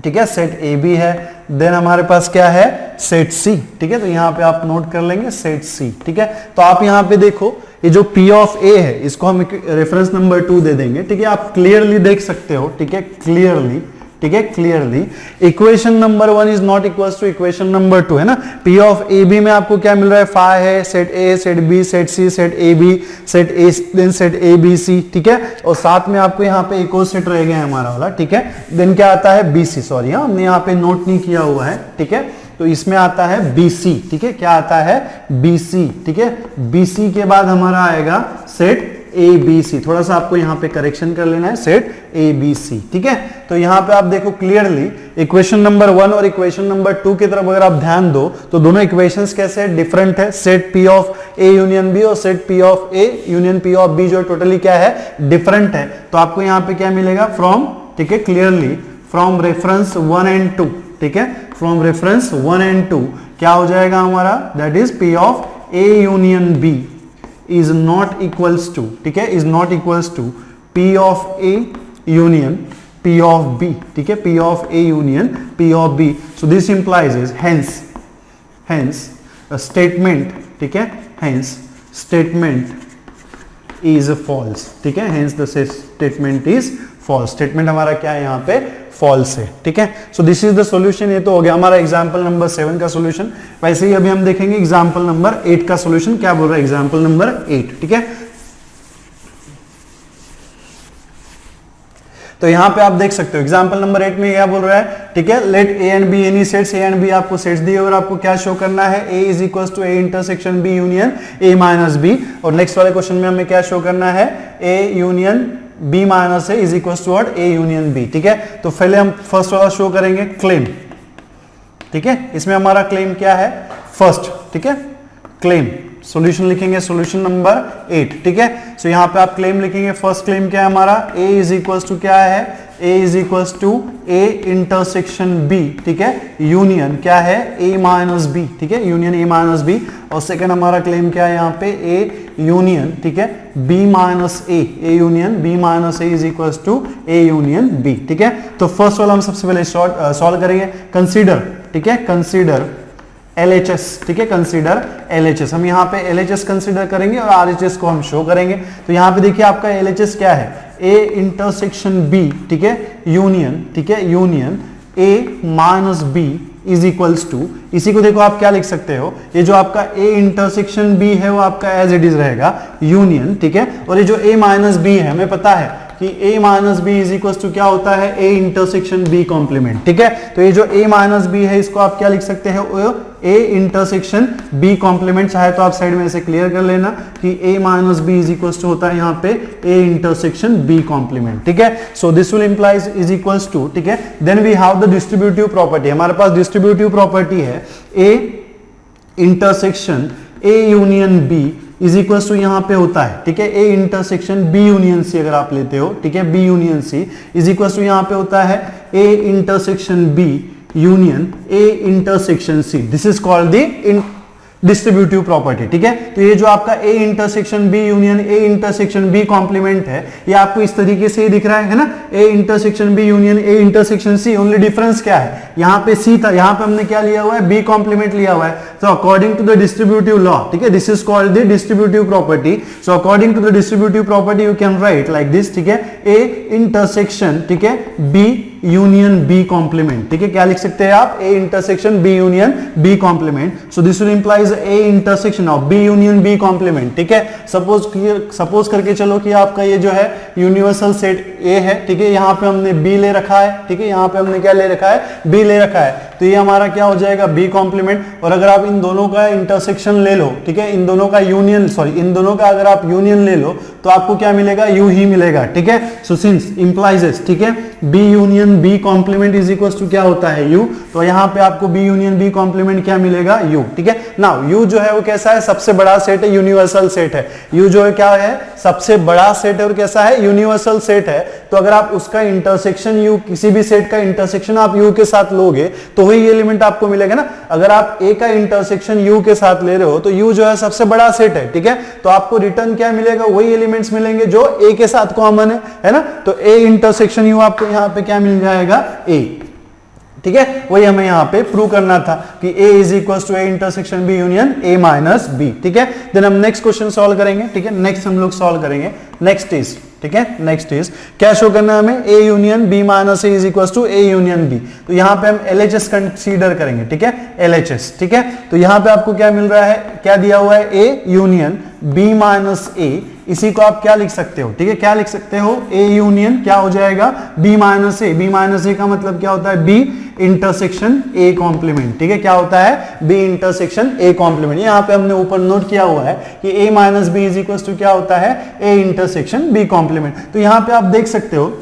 ठीक है सेट AB है, देन हमारे पास क्या है सेट C, ठीक है। तो यहाँ पे आप नोट कर लेंगे सेट C, ठीक है। तो आप यहाँ पे देखो ये जो P ऑफ A है इसको हम रेफरेंस नंबर 2 दे देंगे, ठीक है। आप क्लियरली देख सकते हो, ठीक है, क्लियरली, ठीक है, clearly equation number 1 is not equal to equation number 2, है ना। P ऑफ AB में आपको क्या मिल रहा है 5 है, set A set B set C set AB set A then set ABC, ठीक है, और साथ में आपको यहाँ पे एक और सेट रह गया है हमारा वाला, ठीक है। देन क्या आता है BC, सॉरी हाँ हमने यहाँ पे नोट नहीं किया हुआ है, ठीक है, तो इसमें आता है BC, ठीक है, क्या आता है BC, ठीक है। BC के बाद हमारा आएगा सेट ABC, थोड़ा सा आपको यहाँ पे करेक्शन कर लेना है, सेट ABC, ठीक है। तो यहाँ पे आप देखो क्लियरली इक्वेशन नंबर 1 और इक्वेशन नंबर 2 की तरफ अगर आप ध्यान दो तो दोनों इक्वेशंस कैसे है, डिफरेंट है। Set P of A union B और set P of A union P of B जो टोटली क्या है डिफरेंट है। तो आपको यहाँ पे क्या मिलेगा फ्रॉम, ठीक है, क्लियरली फ्रॉम रेफरेंस 1 एंड 2, ठीक है, फ्रॉम रेफरेंस 1 एंड 2 क्या हो जाएगा हमारा, that is P of A union B is not equals to, ठीक है, is not equals to P of A union P of B, ठीक है, P of A union P of B. So this implies is hence a statement, ठीक है, hence statement is false, ठीक है, hence the statement is false. statement हमारा क्या है यहाँ पे false है, ठीक है। so this is the solution, ये तो हो गया हमारा एग्जाम्पल नंबर 7 का सॉल्यूशन। वैसे ही अभी हम देखेंगे एग्जाम्पल नंबर 8 का सॉल्यूशन क्या बोल रहा है, एग्जाम्पल नंबर 8, ठीक है। तो यहां पे आप देख सकते हो एग्जाम्पल नंबर 8 में क्या बोल रहा है, ठीक है, let A and B any sets, A and B आपको सेट्स दिए और आपको क्या शो करना है, A is equal to A intersection B union A minus B, और नेक्स्ट वाले क्वेश्चन में हमें क्या शो करना है, A union B minus A is equal to A union B, ठीक है। तो पहले हम फर्स्ट वाला शो करेंगे क्लेम, ठीक है, इसमें हमारा क्लेम क्या है फर्स्ट, ठीक है, क्लेम सॉल्यूशन लिखेंगे सॉल्यूशन नंबर 8, ठीक है। सो यहाँ पे आप क्लेम लिखेंगे, फर्स्ट क्लेम क्या है हमारा, A इज इक्वल टू क्या है, A is equal to A intersection B, ठीक है, यूनियन क्या है A माइनस B, ठीक है, यूनियन A माइनस B, और सेकंड हमारा क्लेम क्या है यहाँ पे A यूनियन, ठीक है, B minus A, A union B minus A is equal to A union B, ठीक है। तो फर्स्ट वाला हम सबसे पहले सॉल्व करेंगे, कंसीडर, ठीक है, कंसीडर LHS, ठीक है, कंसीडर LHS, हम यहाँ पे LHS कंसीडर करेंगे और RHS को हम शो करेंगे। तो यहाँ पे देखिए आपका LHS क्या है, ए इंटरसेक्शन बी, ठीक है, यूनियन, ठीक है, union A minus B is equals to, इसी को देखो आप क्या लिख सकते हो, ये जो आपका ए इंटरसेक्शन बी है वो आपका एज इट इज रहेगा यूनियन, ठीक है, और ये जो ए माइनस बी है हमें पता है कि a minus B is equal to क्या होता है, a इंटरसेक्शन b कॉम्प्लीमेंट, ठीक है, तो ये जो a माइनस बी है इसको आप क्या लिख सकते हैं, a इंटरसेक्शन b कॉम्प्लीमेंट, चाहे तो आप साइड में ऐसे क्लियर कर लेना कि a minus B is equal to होता है यहाँ पे a इंटरसेक्शन b कॉम्प्लीमेंट, ठीक है, so this will implies is equal to, ठीक है, then we have the distributive property, हमारे पास डिस्ट्रीब्यूटिव प्रॉपर्टी है a intersection a union b is equal to यहाँ पे होता है, ठीक है, A intersection B union C अगर आप लेते हो, ठीक है, B union C is equal to यहाँ पे होता है A intersection B union A intersection C, this is called the distributive property, ठीक है, तो ये जो आपका A intersection B union A intersection B complement है, ये आपको इस तरीके से ही दिख रहा है ना, A intersection B union A intersection C, only difference क्या है, यहाँ पे सी था, यहाँ पे हमने क्या लिया हुआ है, बी कॉम्प्लीमेंट लिया हुआ है, तो according to the distributive law, ठीक है, this is called the distributive property, so according to the distributive property you can write like this, ठीक है, ए इंटरसेक्शन, ठीक है, बी यूनियन बी कॉम्प्लीमेंट, ठीक है, क्या लिख सकते हैं आप, A intersection B union B complement, so this will implies A intersection of B union B complement, ठीक है, सपोज करके चलो कि आपका ये जो है यूनिवर्सल सेट ए है, ठीक है, यहाँ पे हमने बी ले रखा है, ठीक है, यहाँ पे हमने क्या ले रखा है, बी ले रखा है, तो ये हमारा क्या हो जाएगा, बी कॉम्प्लीमेंट, और अगर आप इन दोनों का इंटरसेक्शन ले लो, ठीक है, इन दोनों का यूनियन, सॉरी इन दोनों का अगर आप यूनियन ले लो तो आपको क्या मिलेगा, यू ही मिलेगा, ठीक है, सो सिंस इंप्लाइज, ठीक है, B union B complement is equal to क्या होता है, यू, तो यहाँ पे आपको बी यूनियन बी कॉम्प्लीमेंट क्या मिलेगा, यू, ठीक है, नाउ यू जो है वो कैसा है, सबसे बड़ा सेट है, यूनिवर्सल सेट है, यू जो है क्या है, सबसे बड़ा सेट है और कैसा है, यूनिवर्सल सेट है, तो अगर आप उसका इंटरसेक्शन यू, किसी भी सेट का इंटरसेक्शन आप यू के साथ लोगे तो वही एलिमेंट आपको मिलेगा ना, अगर आप ए का इंटरसेक्शन यू के साथ ले रहे हो तो यू जो है सबसे बड़ा सेट है, ठीक है, तो आपको रिटर्न क्या मिलेगा, वही एलिमेंट्स मिलेंगे जो ए के साथ कॉमन है ना, तो ए इंटरसेक्शन यू आपको यहाँ पे क्या मिल जाएगा, ए, ठीक है, वही हमें यहाँ पे प्रूव करना था कि A is equal to A intersection B union A minus B, ठीक है, देन हम नेक्स्ट क्वेश्चन सॉल्व करेंगे, ठीक है, नेक्स्ट हम लोग सॉल्व करेंगे, नेक्स्ट इज, ठीक है, नेक्स्ट इज क्या शो करना है हमें, A union B minus A is equal to A union B, तो यहाँ पे हम LHS कंसीडर करेंगे, ठीक है, LHS, ठीक है, तो यहाँ पे आपको क्या मिल रहा है, क्या दिया हुआ है, ए यूनियन बी माइनस ए, इसी को आप क्या लिख सकते हो, ठीक है, क्या लिख सकते हो, ए यूनियन क्या हो जाएगा, बी माइनस ए, बी माइनस ए का मतलब क्या होता है, बी इंटरसेक्शन ए कॉम्प्लीमेंट, ठीक है, क्या होता है, बी इंटरसेक्शन ए कॉम्प्लीमेंट, यहाँ पे हमने ऊपर नोट किया हुआ है कि A minus B is equal to क्या होता है, ए इंटरसेक्शन बी कॉम्प्लीमेंट, तो यहाँ पे आप देख सकते हो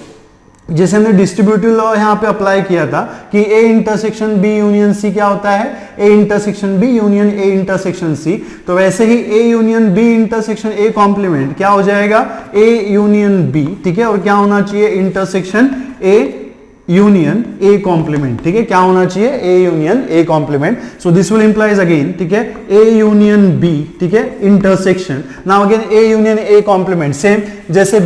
जैसे हमने डिस्ट्रीब्यूटिव लॉ यहाँ पे अप्लाई किया था कि A intersection B union C क्या होता है, A intersection B union A intersection C, तो वैसे ही A union B intersection A complement क्या हो जाएगा, ए यूनियन बी, ठीक है, और क्या होना चाहिए, intersection A union A complement, ठीक है, क्या होना चाहिए, A union A complement, so this will implies again, ठीक है, ए यूनियन बी, ठीक है, intersection, now again A union A complement, same जैसे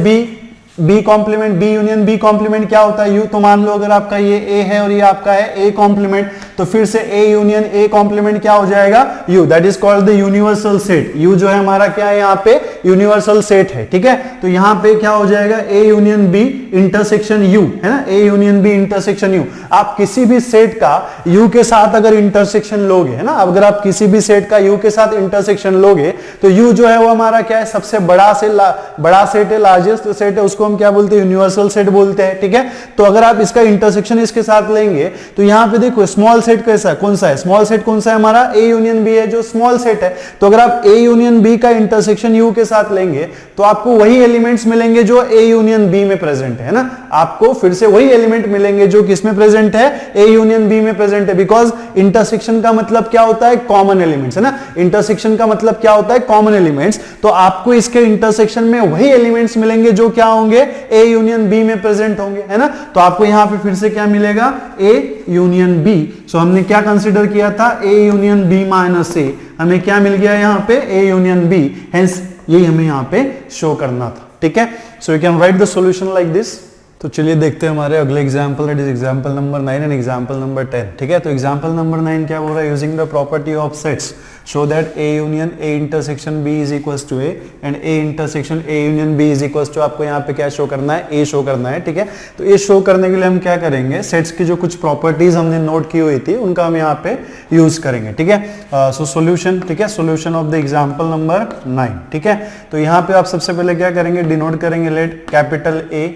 B complement B union B complement क्या होता है, यू, तो मान लो अगर आपका ये ए है और ये आपका है ए कॉम्प्लीमेंट, तो फिर से ए यूनियन ए कॉम्प्लीमेंट क्या हो जाएगा, you, that is called the universal set, you जो है हमारा क्या है यहाँ पे यूनिवर्सल सेट है, ठीक है, तो यहाँ पे क्या हो जाएगा, A union B intersection U, है ना, A union B intersection U, आप किसी भी सेट का यू के साथ अगर इंटरसेक्शन लोगे, है ना, अगर आप किसी भी सेट का यू के साथ इंटरसेक्शन लोगे तो यू जो है वो हमारा क्या है, सबसे बड़ा सेट है, लार्जेस्ट सेट है, उसको हम क्या बोलते हैं, यूनिवर्सल सेट बोलते हैं, ठीक है, तो अगर आप इसका इंटरसेक्शन इसके साथ लेंगे तो यहाँ पे देखो स्मॉल सेट कैसा है, कौन सा है, स्मॉल सेट कौन सा है हमारा, ए यूनियन बी है जो स्मॉल सेट है, तो अगर आप ए यूनियन बी का इंटरसेक्शन यू के साथ लेंगे तो आपको वही एलिमेंट्स मिलेंगे जो ए यूनियन बी में प्रेजेंट है ना, आपको फिर से वही एलिमेंट मिलेंगे जो किसमें प्रेजेंट है, ए यूनियन बी में प्रेजेंट है, बिकॉज इंटरसेक्शन का मतलब क्या होता है, कॉमन एलिमेंट्स, है ना, इंटरसेक्शन का मतलब क्या होता है, कॉमन एलिमेंट्स, तो आपको इसके इंटरसेक्शन में वही एलिमेंट्स मिलेंगे जो क्या होंगे, ए यूनियन बी में प्रेजेंट होंगे, है ना, तो आपको यहां पे फिर से क्या मिलेगा, ए यूनियन बी, सो हमने क्या कंसीडर किया था, ए यूनियन बी माइनस ए, हमें क्या मिल गया यहां पे, ए यूनियन बी, हेंस यही हमें यहां पे शो करना था, ठीक है, so you can right the solution like this, तो चलिए देखते हैं हमारे अगले example, that is example number 9 and example number 10। ठीक है, तो एग्जाम्पल नंबर 9 क्या बोल रहा है, using the property of sets show that A union A intersection B is equal to A and A intersection A union B is equal to, आपको यहाँ पे क्या शो करना है, ए शो करना है। ठीक है, तो ये शो करने के लिए हम क्या करेंगे, सेट्स की जो कुछ प्रॉपर्टीज हमने नोट की हुई थी उनका हम यहाँ पे यूज करेंगे। ठीक है, सो सॉल्यूशन, ठीक है, solution of the example number 9। ठीक है, तो यहाँ पे आप सबसे पहले क्या करेंगे, डिनोट करेंगे let capital A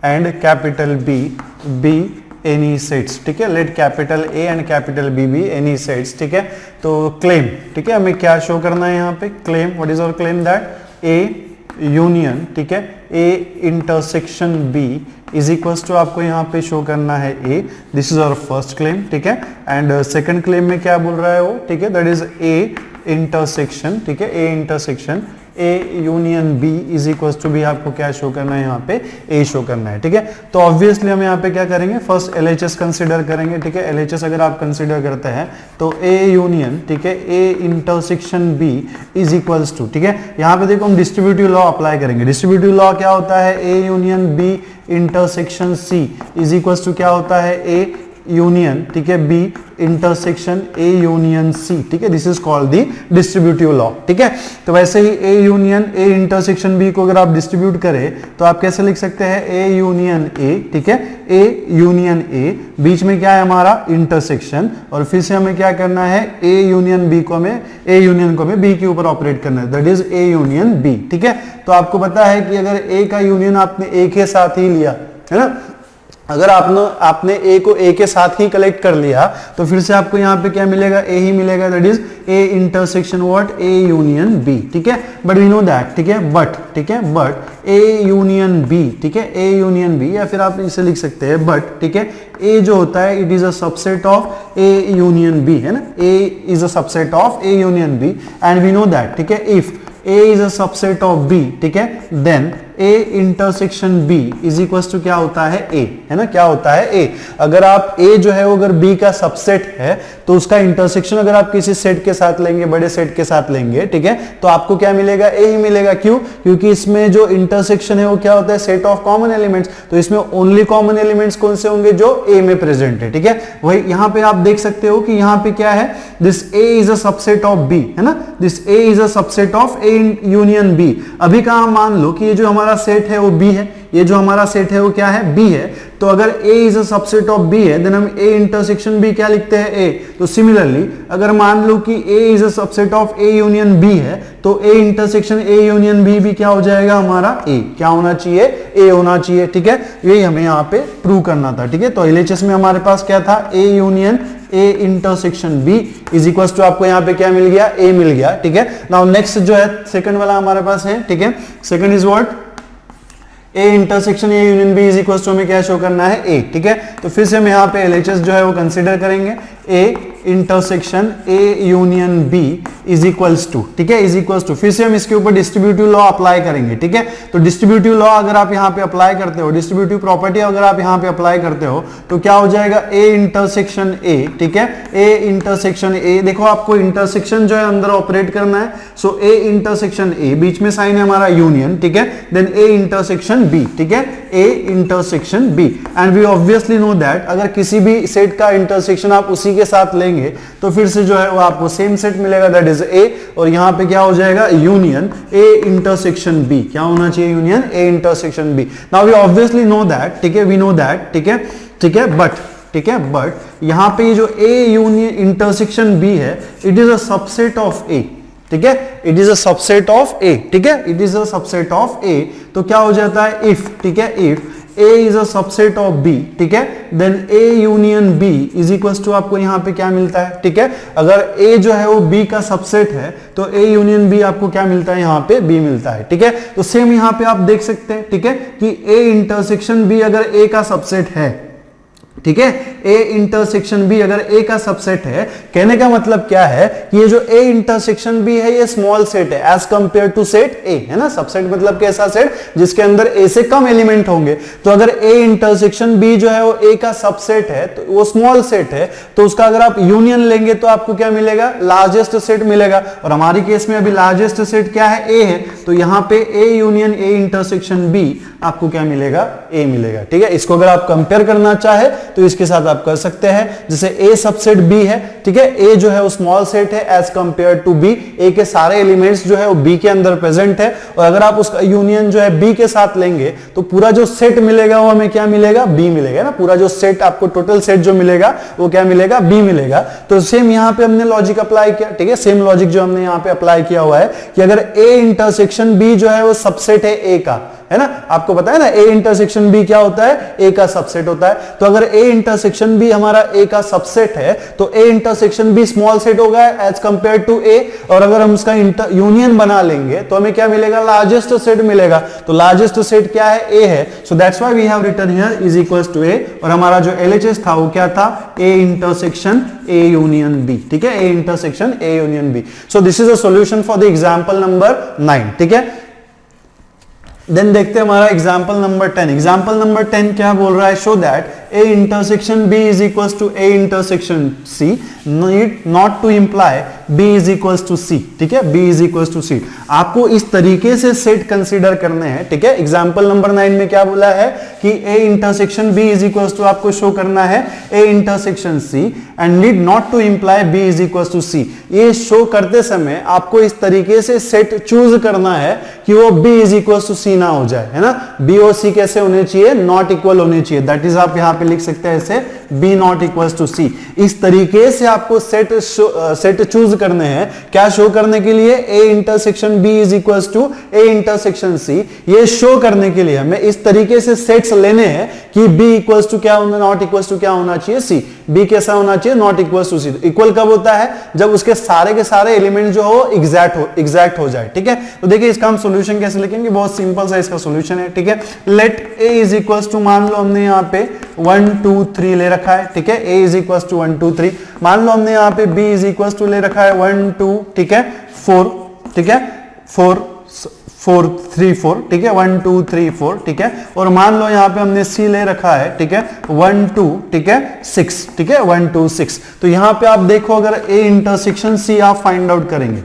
and capital be any sets. ठीक है, let capital A and capital be any sets. ठीक है, तो क्लेम, ठीक है, हमें क्या शो करना है यहाँ पे, claim, what is our claim, that A union, ठीक है, A intersection B is equals to, आपको यहाँ पे शो करना है A, this is our first claim. ठीक है, एंड सेकंड क्लेम में क्या बोल रहा है वो, ठीक है, दैट इज ए इंटरसेक्शन, ठीक है, A intersection A union B is equals to B, आपको क्या शो करना है यहाँ पे, ए शो करना है। ठीक है, तो ऑब्वियसली हम यहाँ पे क्या करेंगे, फर्स्ट एलएचएस कंसीडर करेंगे। ठीक है, एलएचएस अगर आप कंसीडर करते हैं तो ए यूनियन, ठीक है, A intersection B is equals to, ठीक है, यहाँ पे देखो हम डिस्ट्रीब्यूटिव लॉ अप्लाई करेंगे। डिस्ट्रीब्यूटिव लॉ क्या होता है, A union B intersection C is equals to क्या होता है, ए यूनियन, ठीक है, B intersection A union C. ठीक है, this is called the distributive law. ठीक है, तो वैसे ही A union A intersection B को अगर आप डिस्ट्रीब्यूट करें तो आप कैसे लिख सकते हैं, ए यूनियन ए, ठीक है, ए यूनियन ए, बीच में क्या है हमारा इंटरसेक्शन, और फिर से हमें क्या करना है, ए यूनियन बी को हमें, ए यूनियन को हमें बी के ऊपर ऑपरेट करना है, that is A union B. ठीक है, तो आपको पता है कि अगर ए का यूनियन आपने ए के साथ ही लिया है ना, अगर आपने ए को ए के साथ ही कलेक्ट कर लिया तो फिर से आपको यहाँ पे क्या मिलेगा, ए ही मिलेगा, that is A intersection what, A union B. ठीक है, बट वी नो दैट, ठीक है, बट, ठीक है, बट ए यूनियन बी, ठीक है, ए यूनियन बी, या फिर आप इसे लिख सकते हैं बट, ठीक है, ए जो होता है it is a subset of A union B, है ना, A is a subset of A union B and we know that, ठीक है, if A is a subset of B, ठीक है, then A intersection B is equals to क्या होता है, A, है ना, क्या होता है A। अगर आप A जो है वो अगर B का सबसेट है तो उसका इंटरसेक्शन अगर आप किसी सेट के साथ लेंगे, बड़े सेट के साथ लेंगे, ठीक है, तो आपको क्या मिलेगा, A ही मिलेगा। क्यों, क्योंकि इसमें जो इंटरसेक्शन है वो क्या होता है, सेट ऑफ कॉमन एलिमेंट्स, तो इसमें ओनली कॉमन एलिमेंट्स कौन से होंगे, जो A में प्रेजेंट है। ठीक है, वही यहाँ पे आप देख सकते हो कि यहाँ पे क्या है, this A is a subset of B, है ना, this A is a subset of A union B. अभी कहा मान लो कि ये जो हमारा सेट है वो बी है, ये जो हमारा सेट है वो क्या है, बी है, तो अगर A is a subset of B है देन हम A इंटरसेक्शन B क्या लिखते हैं, A। तो सिमिलरली अगर मान लो कि A is a subset of A union B है तो A intersection A union B भी क्या हो जाएगा हमारा, A क्या होना चाहिए, A होना चाहिए। ठीक है, यही हमें यहाँ पे प्रूव करना था। ठीक है, तो एलएचएस में हमारे पास क्या था, A union A intersection B is equal to, आपको यहाँ पे क्या मिल गया, A मिल गया। ठीक है, नाउ नेक्स्ट जो है सेकंड वाला हमारे पास है। ठीक है, second is what, A intersection A union B is equal to, हमें क्या शो करना है, A। ठीक है, तो फिर से हम यहाँ पे एलएचएस जो है वो कंसीडर करेंगे, A intersection A union B is equals to, ठीक है, इज इक्वल्स टू, फिर से हम इसके ऊपर डिस्ट्रीब्यूटिव लॉ अप्लाई करेंगे। ठीक है, तो डिस्ट्रीब्यूटिव लॉ अगर आप यहाँ पे अप्लाई करते हो, डिस्ट्रीब्यूटिव प्रॉपर्टी अगर आप यहाँ पे अप्लाई करते हो तो क्या हो जाएगा, A इंटरसेक्शन A, ठीक है, A इंटरसेक्शन A, देखो आपको इंटरसेक्शन जो है अंदर ऑपरेट करना है, सो A इंटरसेक्शन A, बीच में साइन है हमारा यूनियन, ठीक है, देन A इंटरसेक्शन B, ठीक है, A intersection B, and we obviously know that अगर किसी भी सेट का इंटरसेक्शन आप उसी के साथ लेंगे तो फिर से जो है वो आपको सेम सेट मिलेगा, दैट इज A, और यहां पे क्या हो जाएगा, यूनियन A इंटरसेक्शन B, क्या होना चाहिए, union A intersection B। Now we obviously know that, ठीक है, वी नो दैट, ठीक है, ठीक है, बट, ठीक है, बट यहां पे ये जो A यूनियन इंटरसेक्शन B है it is a subset of A, ठीक है, it is a subset of A, ठीक है, it is a subset of A, तो क्या हो जाता है, इफ, ठीक है, if A is a subset of B, ठीक है, then A union B is equals to, आपको यहाँ पे क्या मिलता है, ठीक है, अगर A जो है वो B का सबसेट है तो A union B आपको क्या मिलता है, यहाँ पे B मिलता है। ठीक है, तो सेम यहाँ पे आप देख सकते हैं, ठीक है, कि A इंटरसेक्शन B अगर A का सबसेट है, ठीक है, ए इंटरसेक्शन बी अगर ए का सबसेट है, कहने का मतलब क्या है कि ये जो ए इंटरसेक्शन बी है ये स्मॉल सेट है as compare to set A, है ना। सबसेट मतलब कैसा सेट जिसके अंदर ए से कम एलिमेंट होंगे। तो अगर ए इंटरसेक्शन बी जो है वो ए का सबसेट है तो वो स्मॉल सेट है, तो उसका अगर आप यूनियन लेंगे तो आपको क्या मिलेगा, लार्जेस्ट सेट मिलेगा। और हमारी केस में अभी लार्जेस्ट सेट क्या है, ए है, तो यहां पे A union A intersection B आपको क्या मिलेगा, ए मिलेगा। ठीक है, इसको अगर आप कंपेयर करना चाहे तो इसके साथ आप कर सकते हैं, जैसे ए सबसेट बी है, ठीक है, ए जो है वो स्मॉल सेट है एज कंपेयर टू बी, ए के सारे एलिमेंट्स जो है वो बी के अंदर प्रेजेंट है, और अगर आप उसका यूनियन जो है बी के साथ लेंगे तो पूरा जो सेट मिलेगा वो हमें क्या मिलेगा, बी मिलेगा ना। पूरा जो सेट आपको टोटल सेट जो मिलेगा वो क्या मिलेगा, बी मिलेगा। तो सेम यहां पे हमने लॉजिक अप्लाई किया, ठीक है, सेम लॉजिक जो हमने यहां पे अप्लाई किया हुआ है कि अगर ए इंटरसेक्शन बी जो है वो सबसेट है ए का, है ना, आपको पता है ना ए इंटरसेक्शन बी क्या होता है, ए का सबसेट होता है। तो अगर ए इंटरसेक्शन बी हमारा ए का सबसेट है तो A intersection B small set होगा एज कंपेयर टू ए, और अगर हम उसका यूनियन बना लेंगे तो हमें क्या मिलेगा, लार्जेस्ट सेट मिलेगा। तो लार्जेस्ट सेट क्या है, ए है, so that's why we have written here is equals to A, और हमारा जो एलएचएस था वो क्या था, A intersection A union B. ठीक है, A intersection A union B. So this is a solution for the example number 9। ठीक है, देन देखते हैं हमारा एग्जाम्पल नंबर 10। एग्जाम्पल नंबर 10 क्या बोल रहा है, show that A intersection B is equals to A intersection C, need not to implies B is equals to C. ठीक है, B is equals to C, आपको इस तरीके से सेट कंसीडर करने हैं। ठीक है, एग्जाम्पल नंबर 9 में क्या बोला है कि A intersection B is equals to आपको शो करना है A intersection C and need not to implies B is equals to C. ये शो करते समय आपको इस तरीके से सेट चूज करना है कि वो बी इज इक्वल्स टू सी ना हो जाए, है ना। बी और सी कैसे होने चाहिए, नॉट इक्वल होने चाहिए। दैट इज आप यहां पे लिख सकते हैं ऐसे, बी नॉट इक्वल्स टू सी। इस तरीके से आपको सेट चूज करने हैं, क्या शो करने के लिए, A intersection B is equals to A intersection C. ये शो करने के लिए हमें इस तरीके से सेट्स लेने हैं कि बी इक्वल्स टू क्या होना, नॉट इक्वल्स टू क्या होना चाहिए, सी। बी कैसा होना चाहिए, not equals to C. Equal कब होता है, जब उसके सारे के सारे एलिमेंट जो हो एग्जैक्ट हो जाए। ठीक है, तो देखिए इसका हम सॉल्यूशन कैसे लिखेंगे, बहुत सिंपल सा इसका सॉल्यूशन है। ठीक है, let A is equals to, मान लो हमने यहाँ पे 1 2 3 ले रखा है। ठीक है, ए इज इक्वल्स टू 1 2 3, मान लो हमने यहाँ पे बी इज इक्वल्स टू ले रखा है 1 2, ठीक है, 4, ठीक है, 4 4 3 4, ठीक है, 1 2 3 4, ठीक है, और मान लो यहाँ पे हमने सी ले रखा है, ठीक है, 1 2, ठीक है, 6, ठीक है, 1 2 6। तो यहाँ पे आप देखो अगर ए इंटरसेक्शन सी आप फाइंड आउट करेंगे,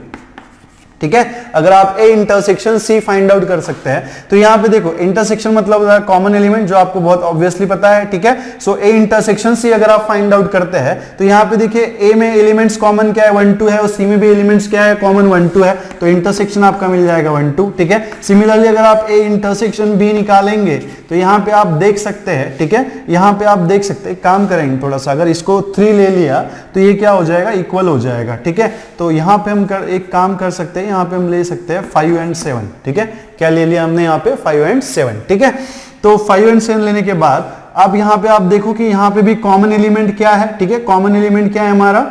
ठीक है, अगर आप A intersection C find out कर सकते हैं तो यहां पे देखो इंटरसेक्शन मतलब कॉमन एलिमेंट, जो आपको बहुत ऑब्वियसली पता है। ठीक है, सो ए इंटरसेक्शन सी अगर आप फाइंड आउट करते हैं तो यहां पे देखिए ए में एलिमेंट्स कॉमन क्या है, 1 2 है, और सी में भी एलिमेंट्स क्या है, कॉमन 1 2 है, तो इंटरसेक्शन आपका मिल जाएगा 1 2। ठीक है, सिमिलरली अगर आप ए इंटरसेक्शन बी निकालेंगे तो यहां पे आप देख सकते हैं, ठीक है, यहां पे आप देख सकते हैं, काम करेंगे थोड़ा सा, अगर इसको 3 ले लिया तो ये क्या हो जाएगा, इक्वल हो जाएगा। ठीक है, तो यहां पे हम एक काम कर सकते हैं, यहां पे हम ले सकते हैं 5 एंड 7। ठीक है, क्या ले लिया हमने यहाँ पे, 5 एंड 7। ठीक है, तो 5 एंड 7 लेने के बाद अब यहाँ पे आप देखो कि यहाँ पे भी कॉमन एलिमेंट क्या है। ठीक है, कॉमन एलिमेंट क्या है हमारा,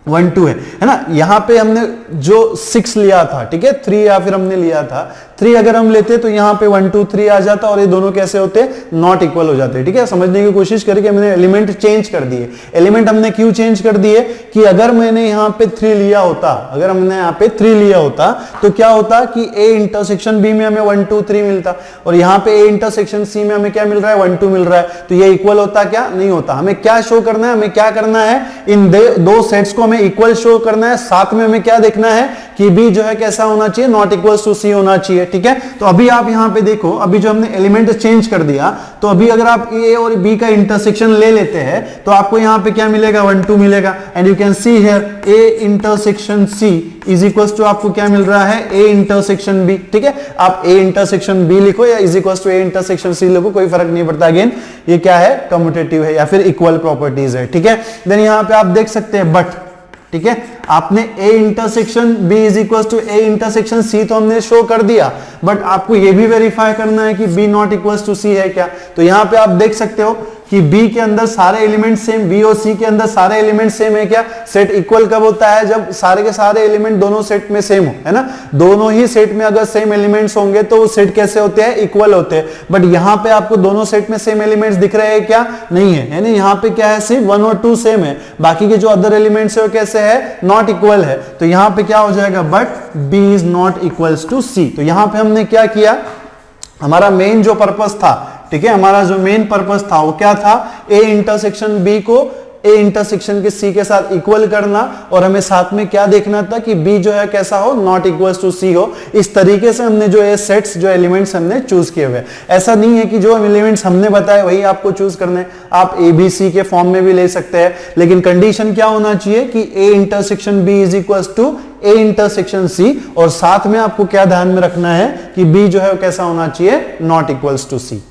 1 2 है ना। यहाँ पे हमने जो 6 लिया था, ठीक है, 3 या फिर हमने लिया था 3, अगर हम लेते तो यहाँ पे 1 2 3 आ जाता और ये दोनों कैसे होते, नॉट इक्वल हो जाते। ठीक है, समझने की कोशिश करके मैंने एलिमेंट चेंज कर दिए। एलिमेंट हमने क्यों चेंज कर दिए कि अगर मैंने यहाँ पे 3 लिया होता, अगर हमने यहाँ पे 3 लिया होता तो क्या होता कि ए इंटरसेक्शन बी में हमें 1 2 3 मिलता, और यहाँ पे ए इंटरसेक्शन सी में हमें क्या मिल रहा है, 1 2 मिल रहा है, तो ये इक्वल होता, क्या नहीं होता। हमें क्या शो करना है, हमें क्या करना है, इन दो सेट्स को हमें इक्वल शो करना है, साथ में हमें क्या देखना है कि बी जो है कैसा होना चाहिए, नॉट इक्वल टू सी होना चाहिए। ठीक है, तो अभी आप यहां पे देखो, अभी जो हमने एलिमेंट चेंज कर दिया, तो अभी अगर आप ए और बी का इंटरसेक्शन ले लेते हैं तो आपको यहां पे क्या मिलेगा, 1 2 मिलेगा। And you can see here A intersection C is equals to आपको क्या मिल रहा है, ए इंटरसेक्शन बी। ठीक है, आप ए इंटरसेक्शन बी लिखो या is equals to A intersection C लिखो, कोई फर्क नहीं पड़ता। अगेन ये क्या है, कम्यूटेटिव है या फिर इक्वल प्रॉपर्टीज है। ठीक है, देन यहां पे आप देख सकते हैं बट, ठीक है, आपने A intersection B is equal to A intersection C तो हमने शो कर दिया, बट आपको यह भी वेरीफाई करना है कि बी नॉट इक्वल टू सी है क्या। तो यहां पे आप देख सकते हो कि बी के अंदर सारे एलिमेंट सेम, बी और सी के अंदर सारे एलिमेंट सेम है क्या? सेट इक्वल कब होता है? जब सारे के सारे एलिमेंट दोनों सेट में सेम हो, है ना? दोनों ही सेट में अगर सेम एलिमेंट्स होंगे तो वो सेट कैसे होते हैं? इक्वल होते हैं। बट यहां पे आपको दोनों सेट में सेम एलिमेंट्स दिख रहे हैं क्या? नहीं है, यानी यहां पे क्या है? सिर्फ 1 और 2 सेम है, बाकी के जो अदर एलिमेंट्स है वो कैसे है? नॉट इक्वल है। तो यहां पे क्या हो जाएगा? But B is not equals to C. तो यहां पे हमने क्या किया? हमारा मेन जो पर्पस था, ठीक है, हमारा जो मेन पर्पस था वो क्या था? ए इंटरसेक्शन बी को ए इंटरसेक्शन के सी के साथ इक्वल करना, और हमें साथ में क्या देखना था कि बी जो है कैसा हो? नॉट इक्वल्स टू सी हो। इस तरीके से हमने जो ये सेट्स, जो एलिमेंट्स हमने चूज किए हुए। ऐसा नहीं है कि जो एलिमेंट्स हमने बताए वही आपको चूज करने, आप ए बी सी के फॉर्म में भी ले सकते हैं, लेकिन कंडीशन क्या होना चाहिए कि A intersection B is equals to A intersection C, और साथ में आपको क्या ध्यान में रखना है कि बी जो है कैसा होना चाहिए? Not equals to C.